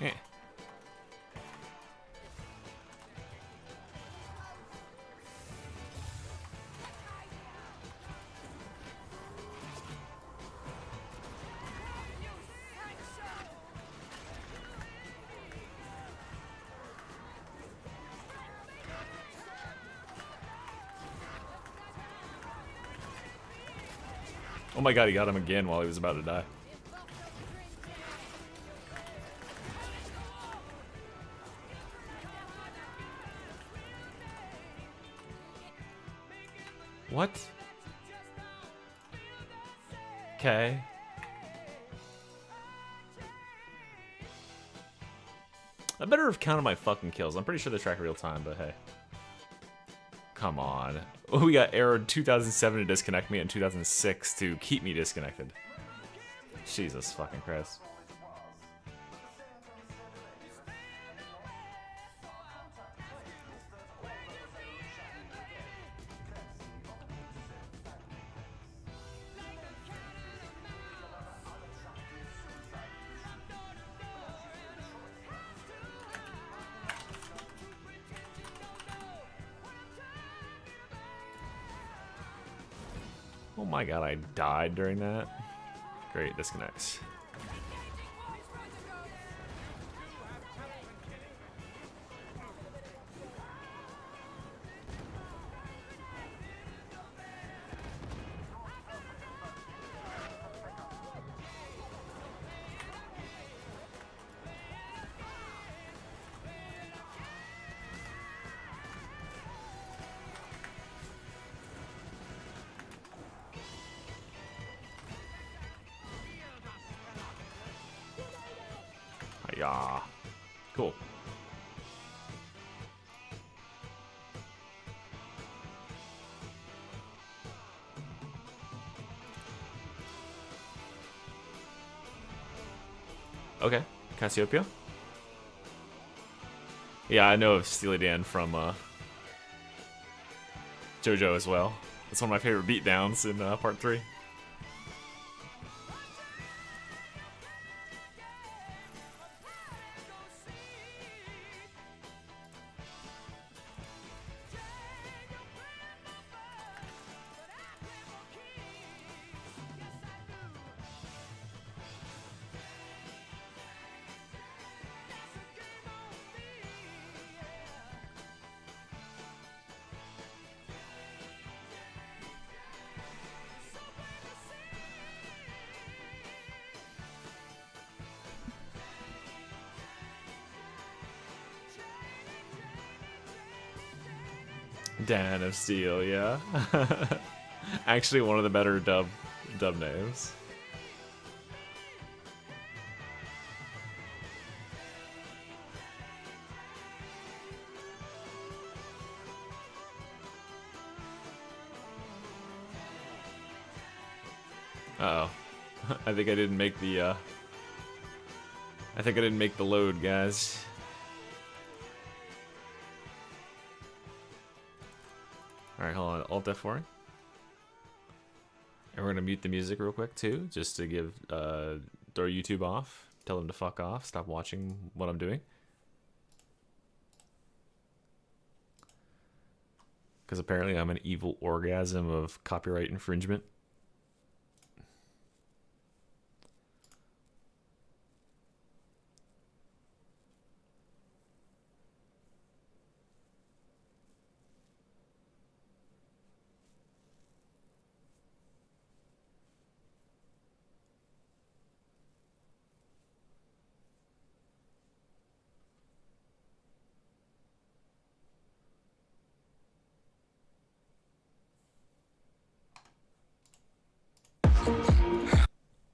Yeah. Oh my god, he got him again while he was about to die. What? Okay. I better have counted my fucking kills. I'm pretty sure they track real time, but hey. Come on. We got error 2007 to disconnect me and 2006 to keep me disconnected. Jesus fucking Christ. Oh my god, I died during that. Great, disconnects. Yeah. Cool. Okay, Cassiopeia. Yeah, I know of Steely Dan from JoJo as well. It's one of my favorite beatdowns in part 3. Dan of Steel, yeah. Actually, one of the better dub names. Uh-oh. I think I didn't make the I think I didn't make the load, guys. Alright, hold on. Alt F4. And we're gonna mute the music real quick too, just to give throw YouTube off. Tell them to fuck off. Stop watching what I'm doing. Because apparently I'm an evil orgasm of copyright infringement.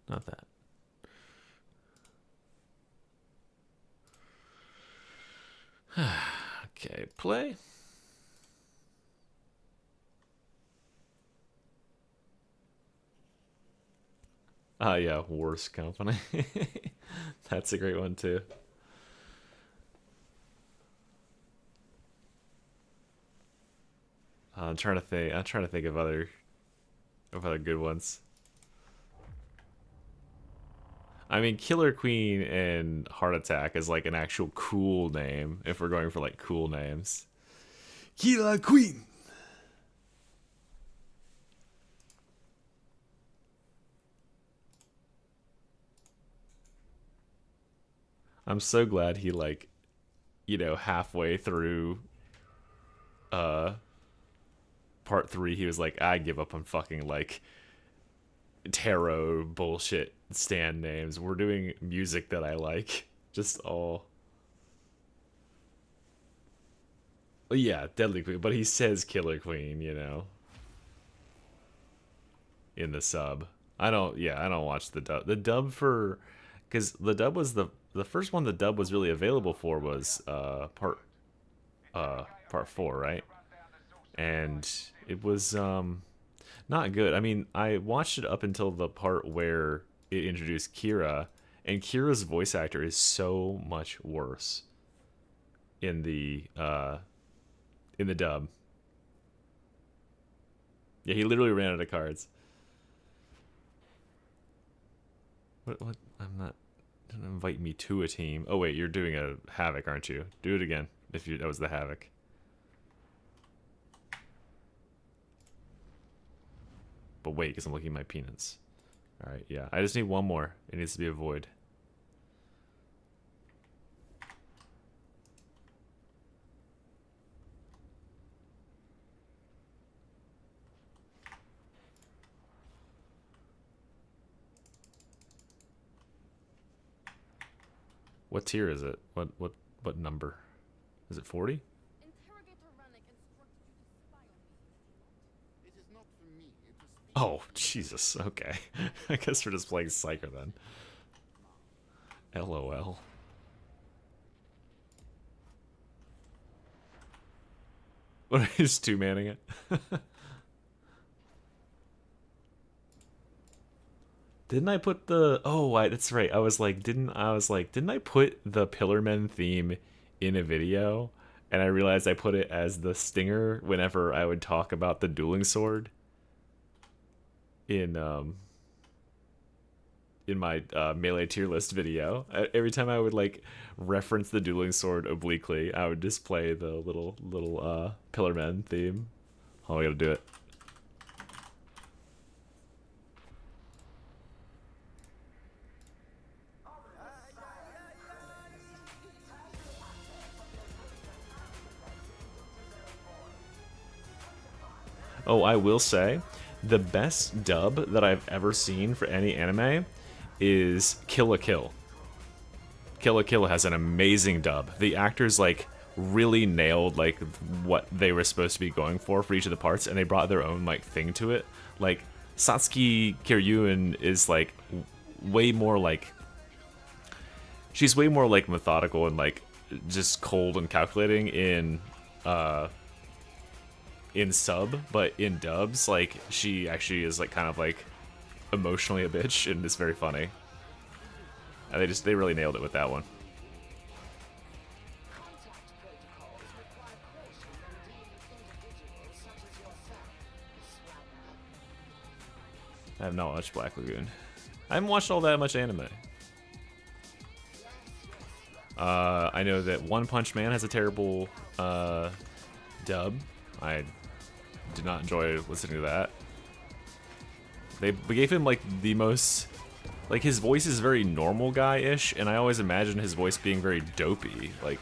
Not that. Okay, play. Yeah, Worst Company. That's a great one too. I'm trying to think. I'm trying to think of other good ones. I mean, Killer Queen and Heart Attack is like an actual cool name if we're going for like cool names. Killer Queen. I'm so glad he like, you know, halfway through part 3 he was like, I give up on fucking like tarot bullshit stand names. We're doing music that I like. Just all. Yeah, Deadly Queen, but he says Killer Queen, you know, in the sub. I don't watch the dub. The dub for, because the dub was the first one the dub was really available for was part 4, right? And it was not good. I mean, I watched it up until the part where it introduced Kira, and Kira's voice actor is so much worse in the dub. Yeah, he literally ran out of cards. What? I'm not. Don't invite me to a team. Oh wait, you're doing a Havoc, aren't you? Do it again. If that was the Havoc. But wait, because I'm looking at my peanuts. Alright, yeah. I just need one more. It needs to be a void. What tier is it? What number? Is it 40? Interrogator Rannick instructed you to spy on me. It is not for me. It is Oh, Jesus. Okay. I guess we're just playing Psyker then. LOL. What is two-manning it? Didn't I put the... Oh, that's right. I was like, didn't I put the Pillarmen theme in a video? And I realized I put it as the stinger whenever I would talk about the dueling sword in my melee tier list video. Every time I would like reference the dueling sword obliquely, I would just play the little Pillarmen theme. Oh, I gotta do it. Oh, I will say, the best dub that I've ever seen for any anime is Kill la Kill. Kill la Kill has an amazing dub. The actors like really nailed like what they were supposed to be going for each of the parts, and they brought their own like thing to it. Like Satsuki Kiryuin is like way more like, she's way more like methodical and like just cold and calculating in sub, but in dubs, like, she actually is, like, kind of, like, emotionally a bitch, and it's very funny. And they really nailed it with that one. I have not watched Black Lagoon. I haven't watched all that much anime. I know that One Punch Man has a terrible, dub. I did not enjoy listening to that. They gave him like the most, like his voice is very normal guy-ish, and I always imagine his voice being very dopey. Like,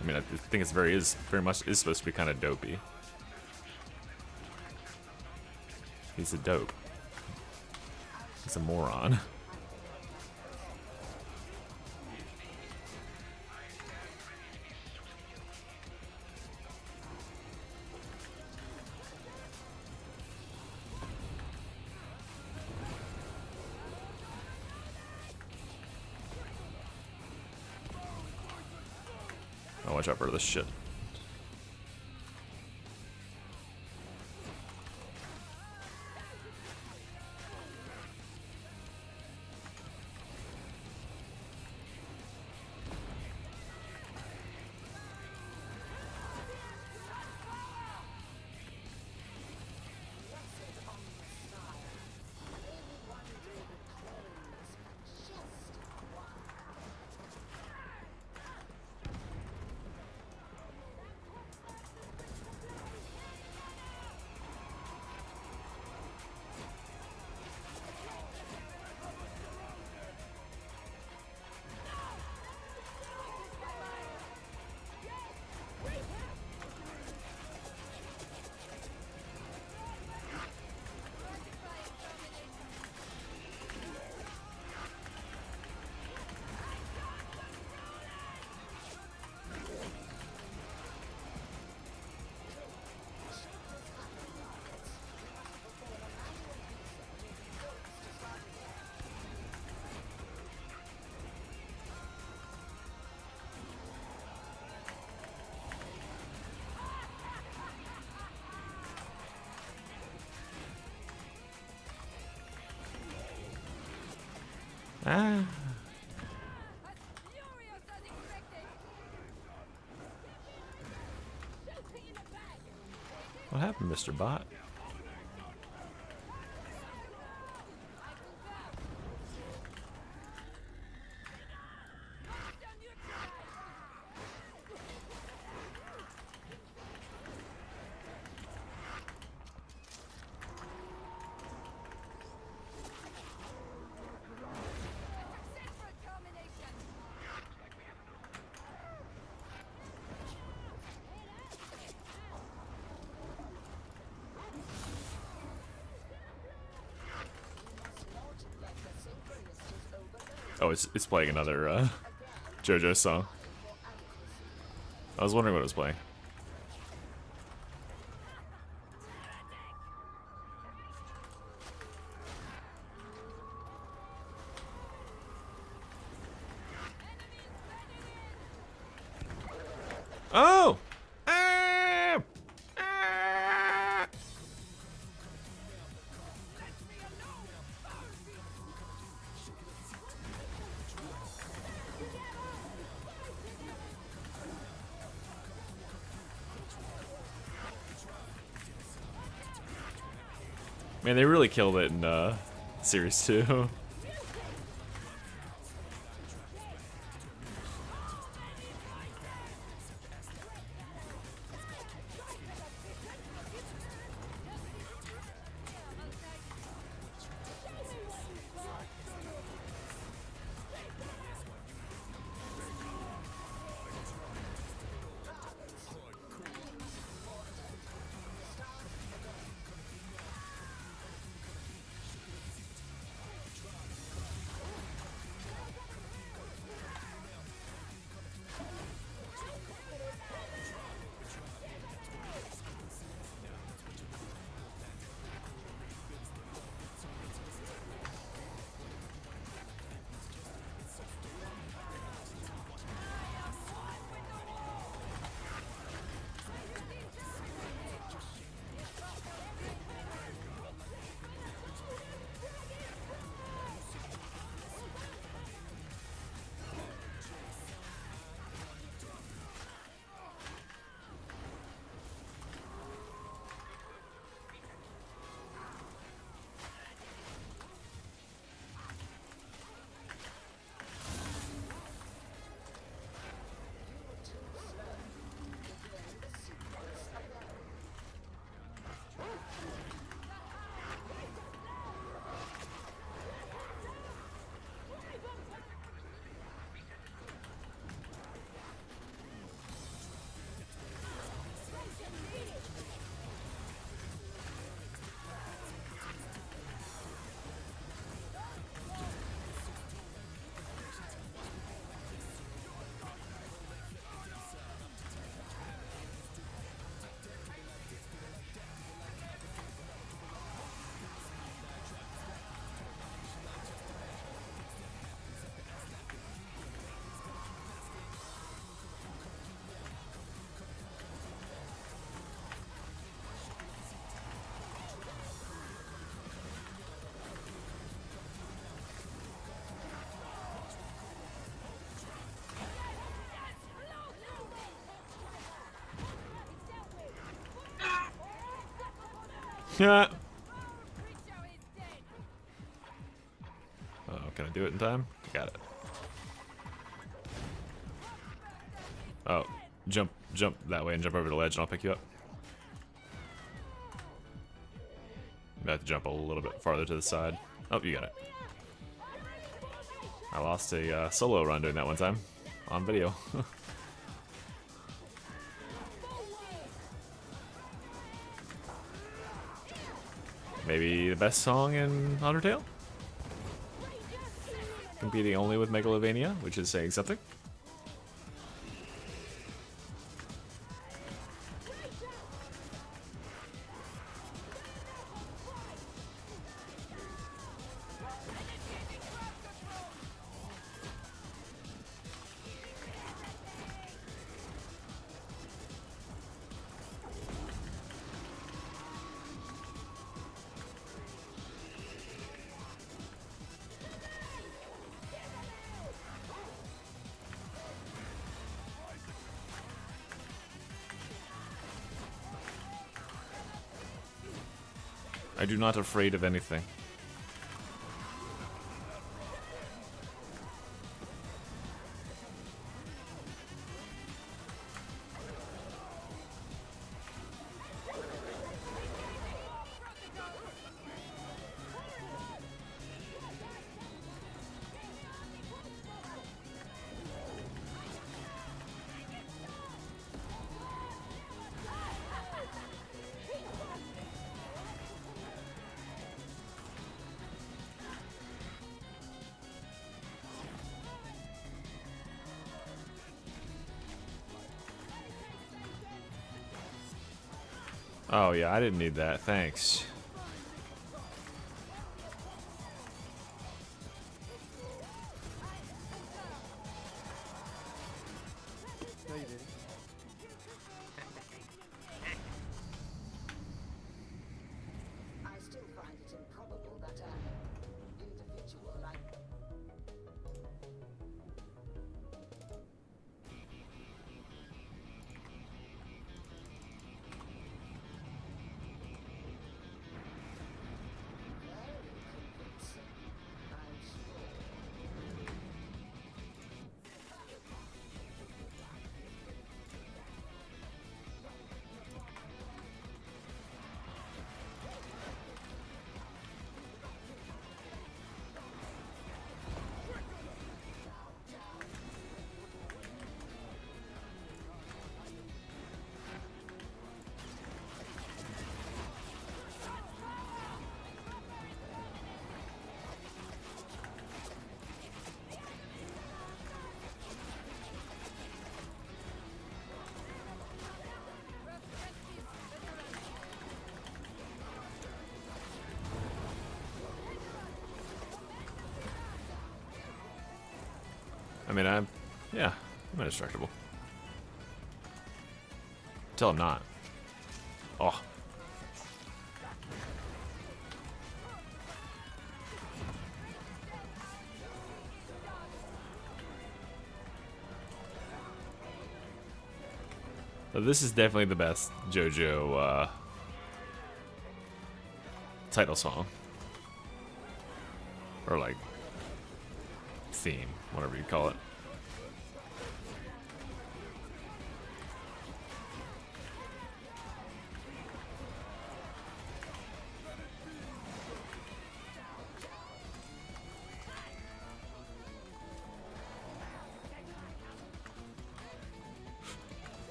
I mean, I think it's very much supposed to be kind of dopey. He's a dope. He's a moron. Oh, watch out for this shit. Ah. Furious as expected. Shooting in the back. What happened, Mr. Bot? Oh, it's playing another JoJo song. I was wondering what it was playing. Oh! Ah! Ah! Man, they really killed it in Series 2. Yeah. Oh, can I do it in time? Got it. Oh, jump that way and jump over the ledge and I'll pick you up. I have to jump a little bit farther to the side. Oh, you got it. I lost a solo run doing that one time on video. Maybe the best song in Undertale? Competing only with Megalovania, which is saying something. I do not afraid of anything. Oh yeah, I didn't need that, thanks. No, you didn't. I still find it improbable that an individual like I mean, yeah, I'm indestructible. Until I'm not. Oh. So this is definitely the best JoJo title song. Or like theme, whatever you call it.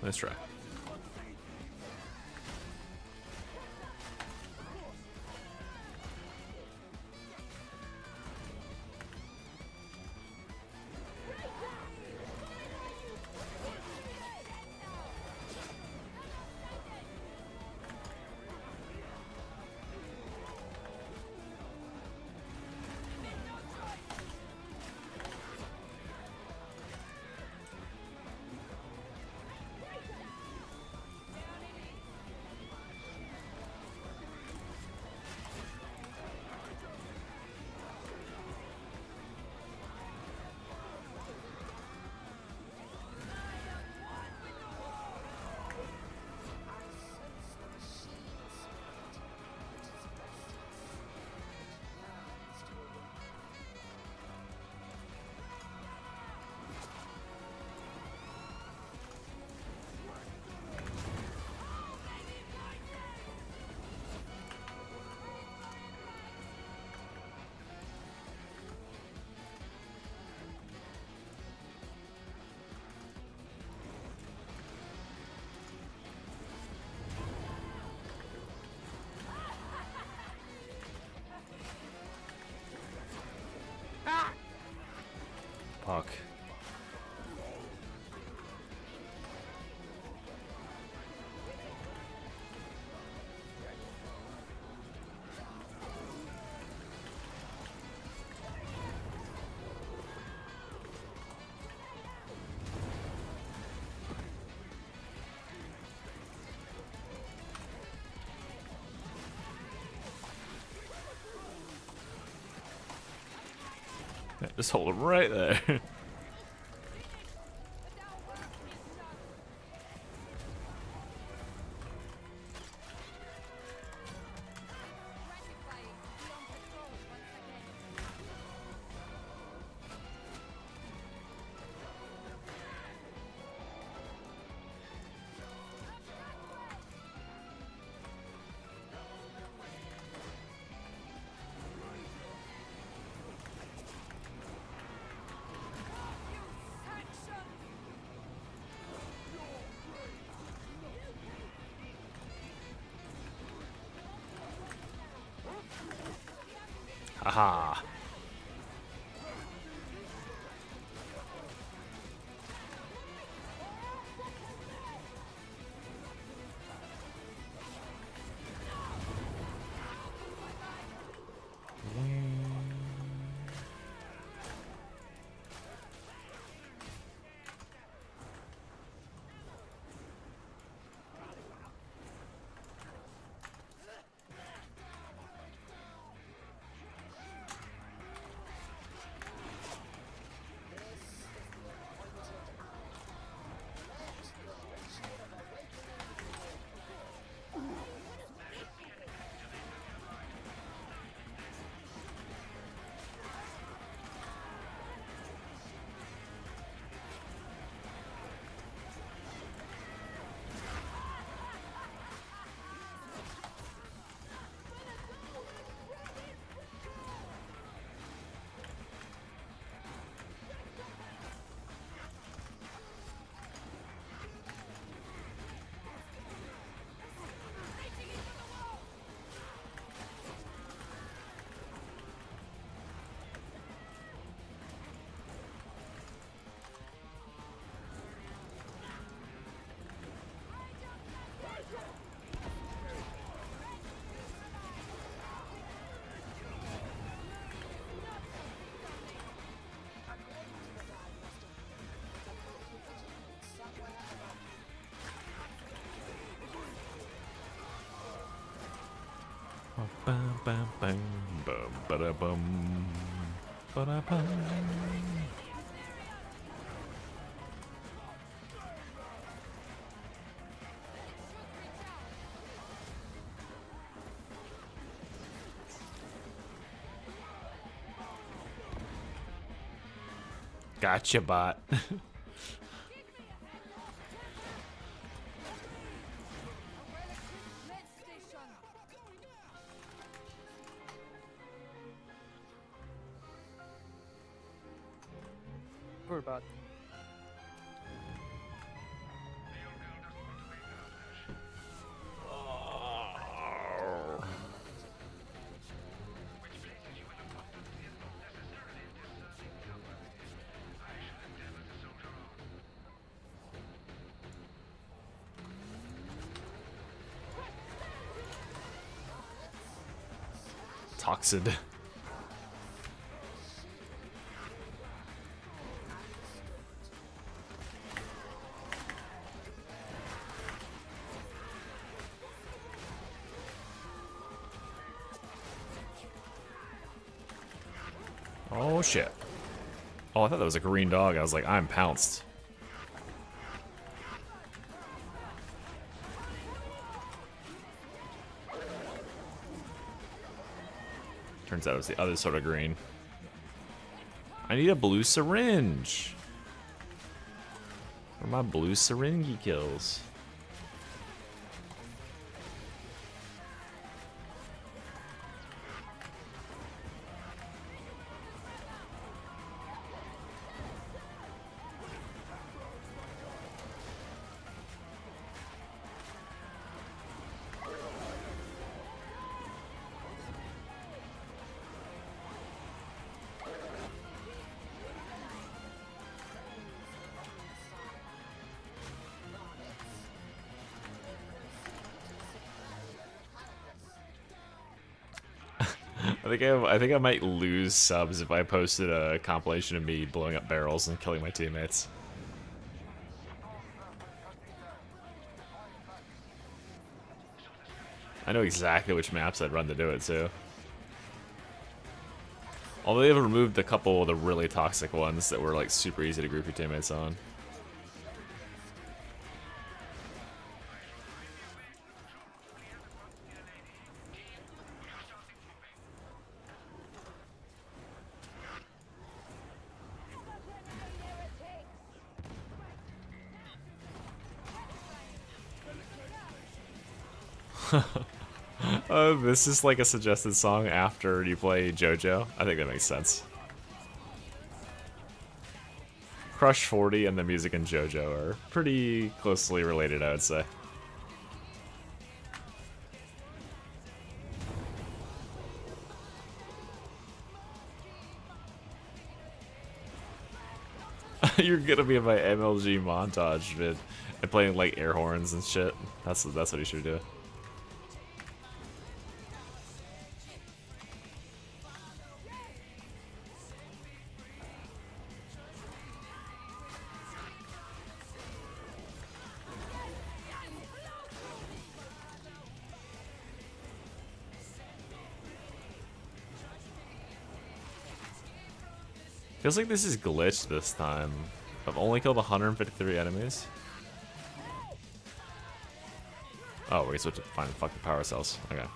Nice try. Fuck. Yeah, just hold him right there. Aha. Bum, bum, bum, bum, ba-da-bum, ba-da-bum. Gotcha, bot. Let's station. Poor bot. Toxid. Oh shit. Oh, I thought that was a green dog. I was like, I'm pounced. Turns out it was the other sort of green. I need a blue syringe. Where are my blue syringe kills? I think I might lose subs if I posted a compilation of me blowing up barrels and killing my teammates. I know exactly which maps I'd run to do it too. Although they've removed a couple of the really toxic ones that were like super easy to group your teammates on. Oh, this is like a suggested song after you play JoJo. I think that makes sense. Crush 40 and the music in JoJo are pretty closely related, I would say. You're gonna be in my MLG montage vid and playing like air horns and shit. That's what you should do. Feels like this is glitched this time. I've only killed 153 enemies. Oh, we're supposed to find fucking power cells. Okay.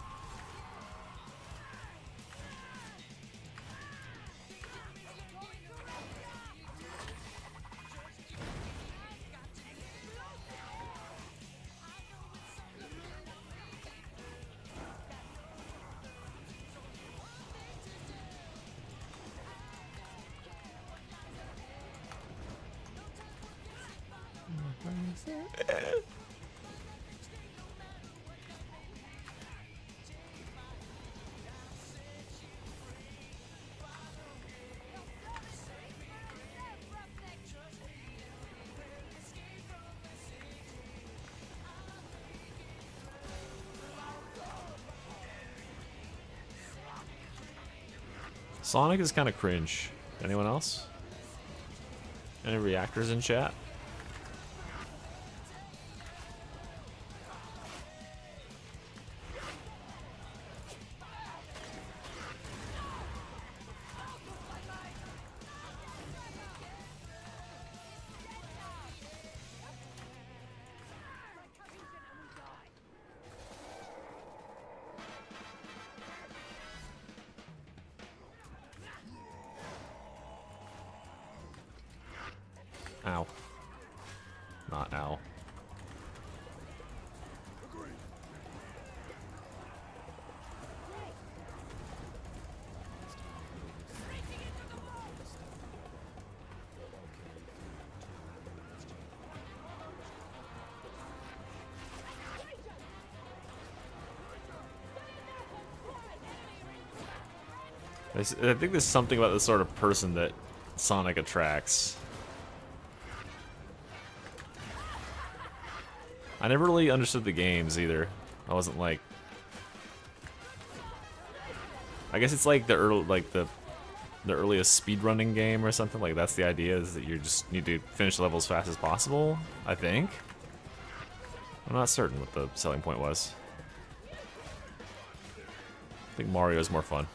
Sonic is kind of cringe. Anyone else? Any reactors in chat? Ow. Not ow. I think there's something about the sort of person that Sonic attracts. I never really understood the games either. I wasn't like... I guess it's like the earliest speedrunning game or something. Like that's the idea, is that you just need to finish the level as fast as possible, I think. I'm not certain what the selling point was. I think Mario is more fun.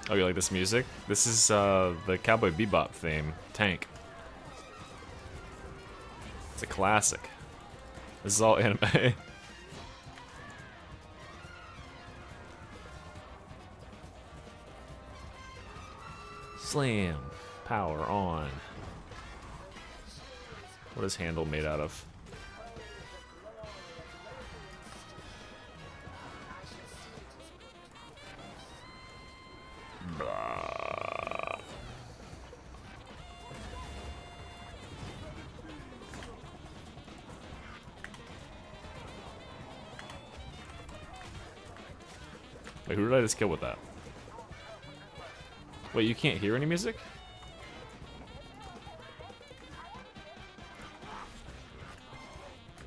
Oh, you like this music? This is the Cowboy Bebop theme, Tank. It's a classic. This is all anime. Slam. Power on. What is handle made out of? Blah. Wait, who did I just kill with that? Wait, you can't hear any music?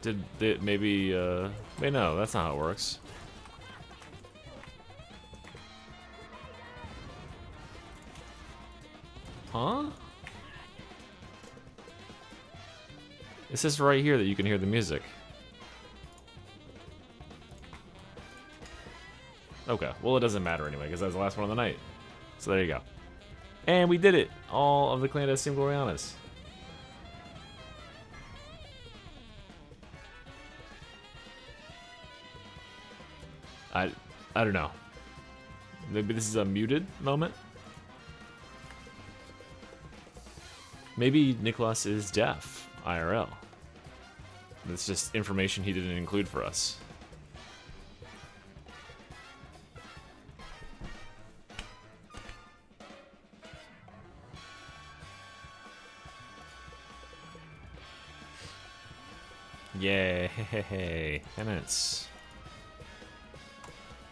Did it maybe, wait, no, that's not how it works. Huh? It says right here that you can hear the music. Okay, well it doesn't matter anyway, because that was the last one of the night. So there you go. And we did it! All of the clandestine Glorianas. I don't know. Maybe this is a muted moment? Maybe Nicholas is deaf, IRL. That's just information he didn't include for us. Yay, penance.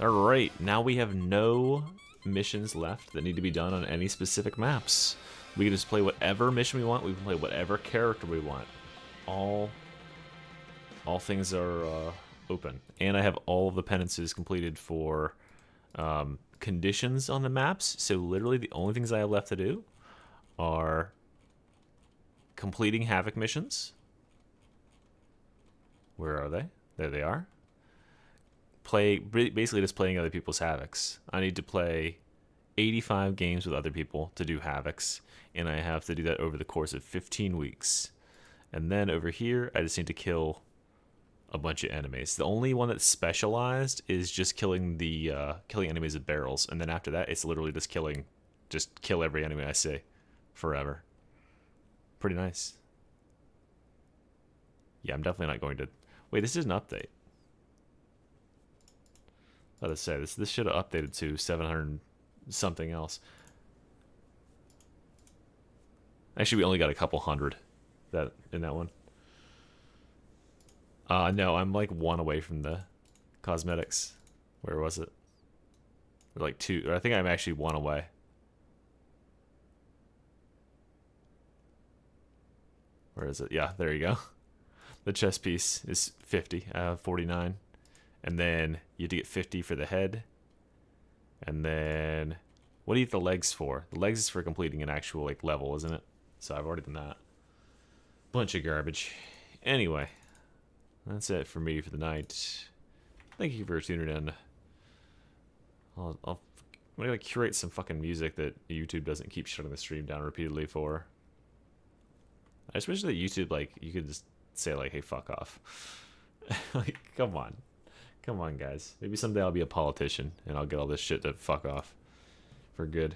Alright, now we have no missions left that need to be done on any specific maps. We can just play whatever mission we want, we can play whatever character we want. All things are open. And I have all of the penances completed for conditions on the maps, so literally the only things I have left to do are completing Havoc missions. Where are they? There they are. Basically just playing other people's Havocs. I need to play 85 games with other people to do Havocs, and I have to do that over the course of 15 weeks. And then over here, I just need to kill a bunch of enemies. The only one that's specialized is just killing the killing enemies with barrels, and then after that, it's literally just kill every enemy I see, forever. Pretty nice. Yeah, I'm definitely not going to. Wait, this is an update. I was about to say this should have updated to 700 something else. Actually, we only got a couple hundred in that one. No, I'm like one away from the cosmetics. Where was it? Or like two. Or I think I'm actually one away. Where is it? Yeah, there you go. The chest piece is 50. I have 49. And then you have to get 50 for the head. And then what do you get the legs for? The legs is for completing an actual like level, isn't it? So I've already done that. Bunch of garbage. Anyway, that's it for me for the night. Thank you for tuning in. I'm gonna curate some fucking music that YouTube doesn't keep shutting the stream down repeatedly for. I just wish that YouTube, like, you could just say, like, hey, fuck off. Like, come on. Come on, guys. Maybe someday I'll be a politician and I'll get all this shit to fuck off for good.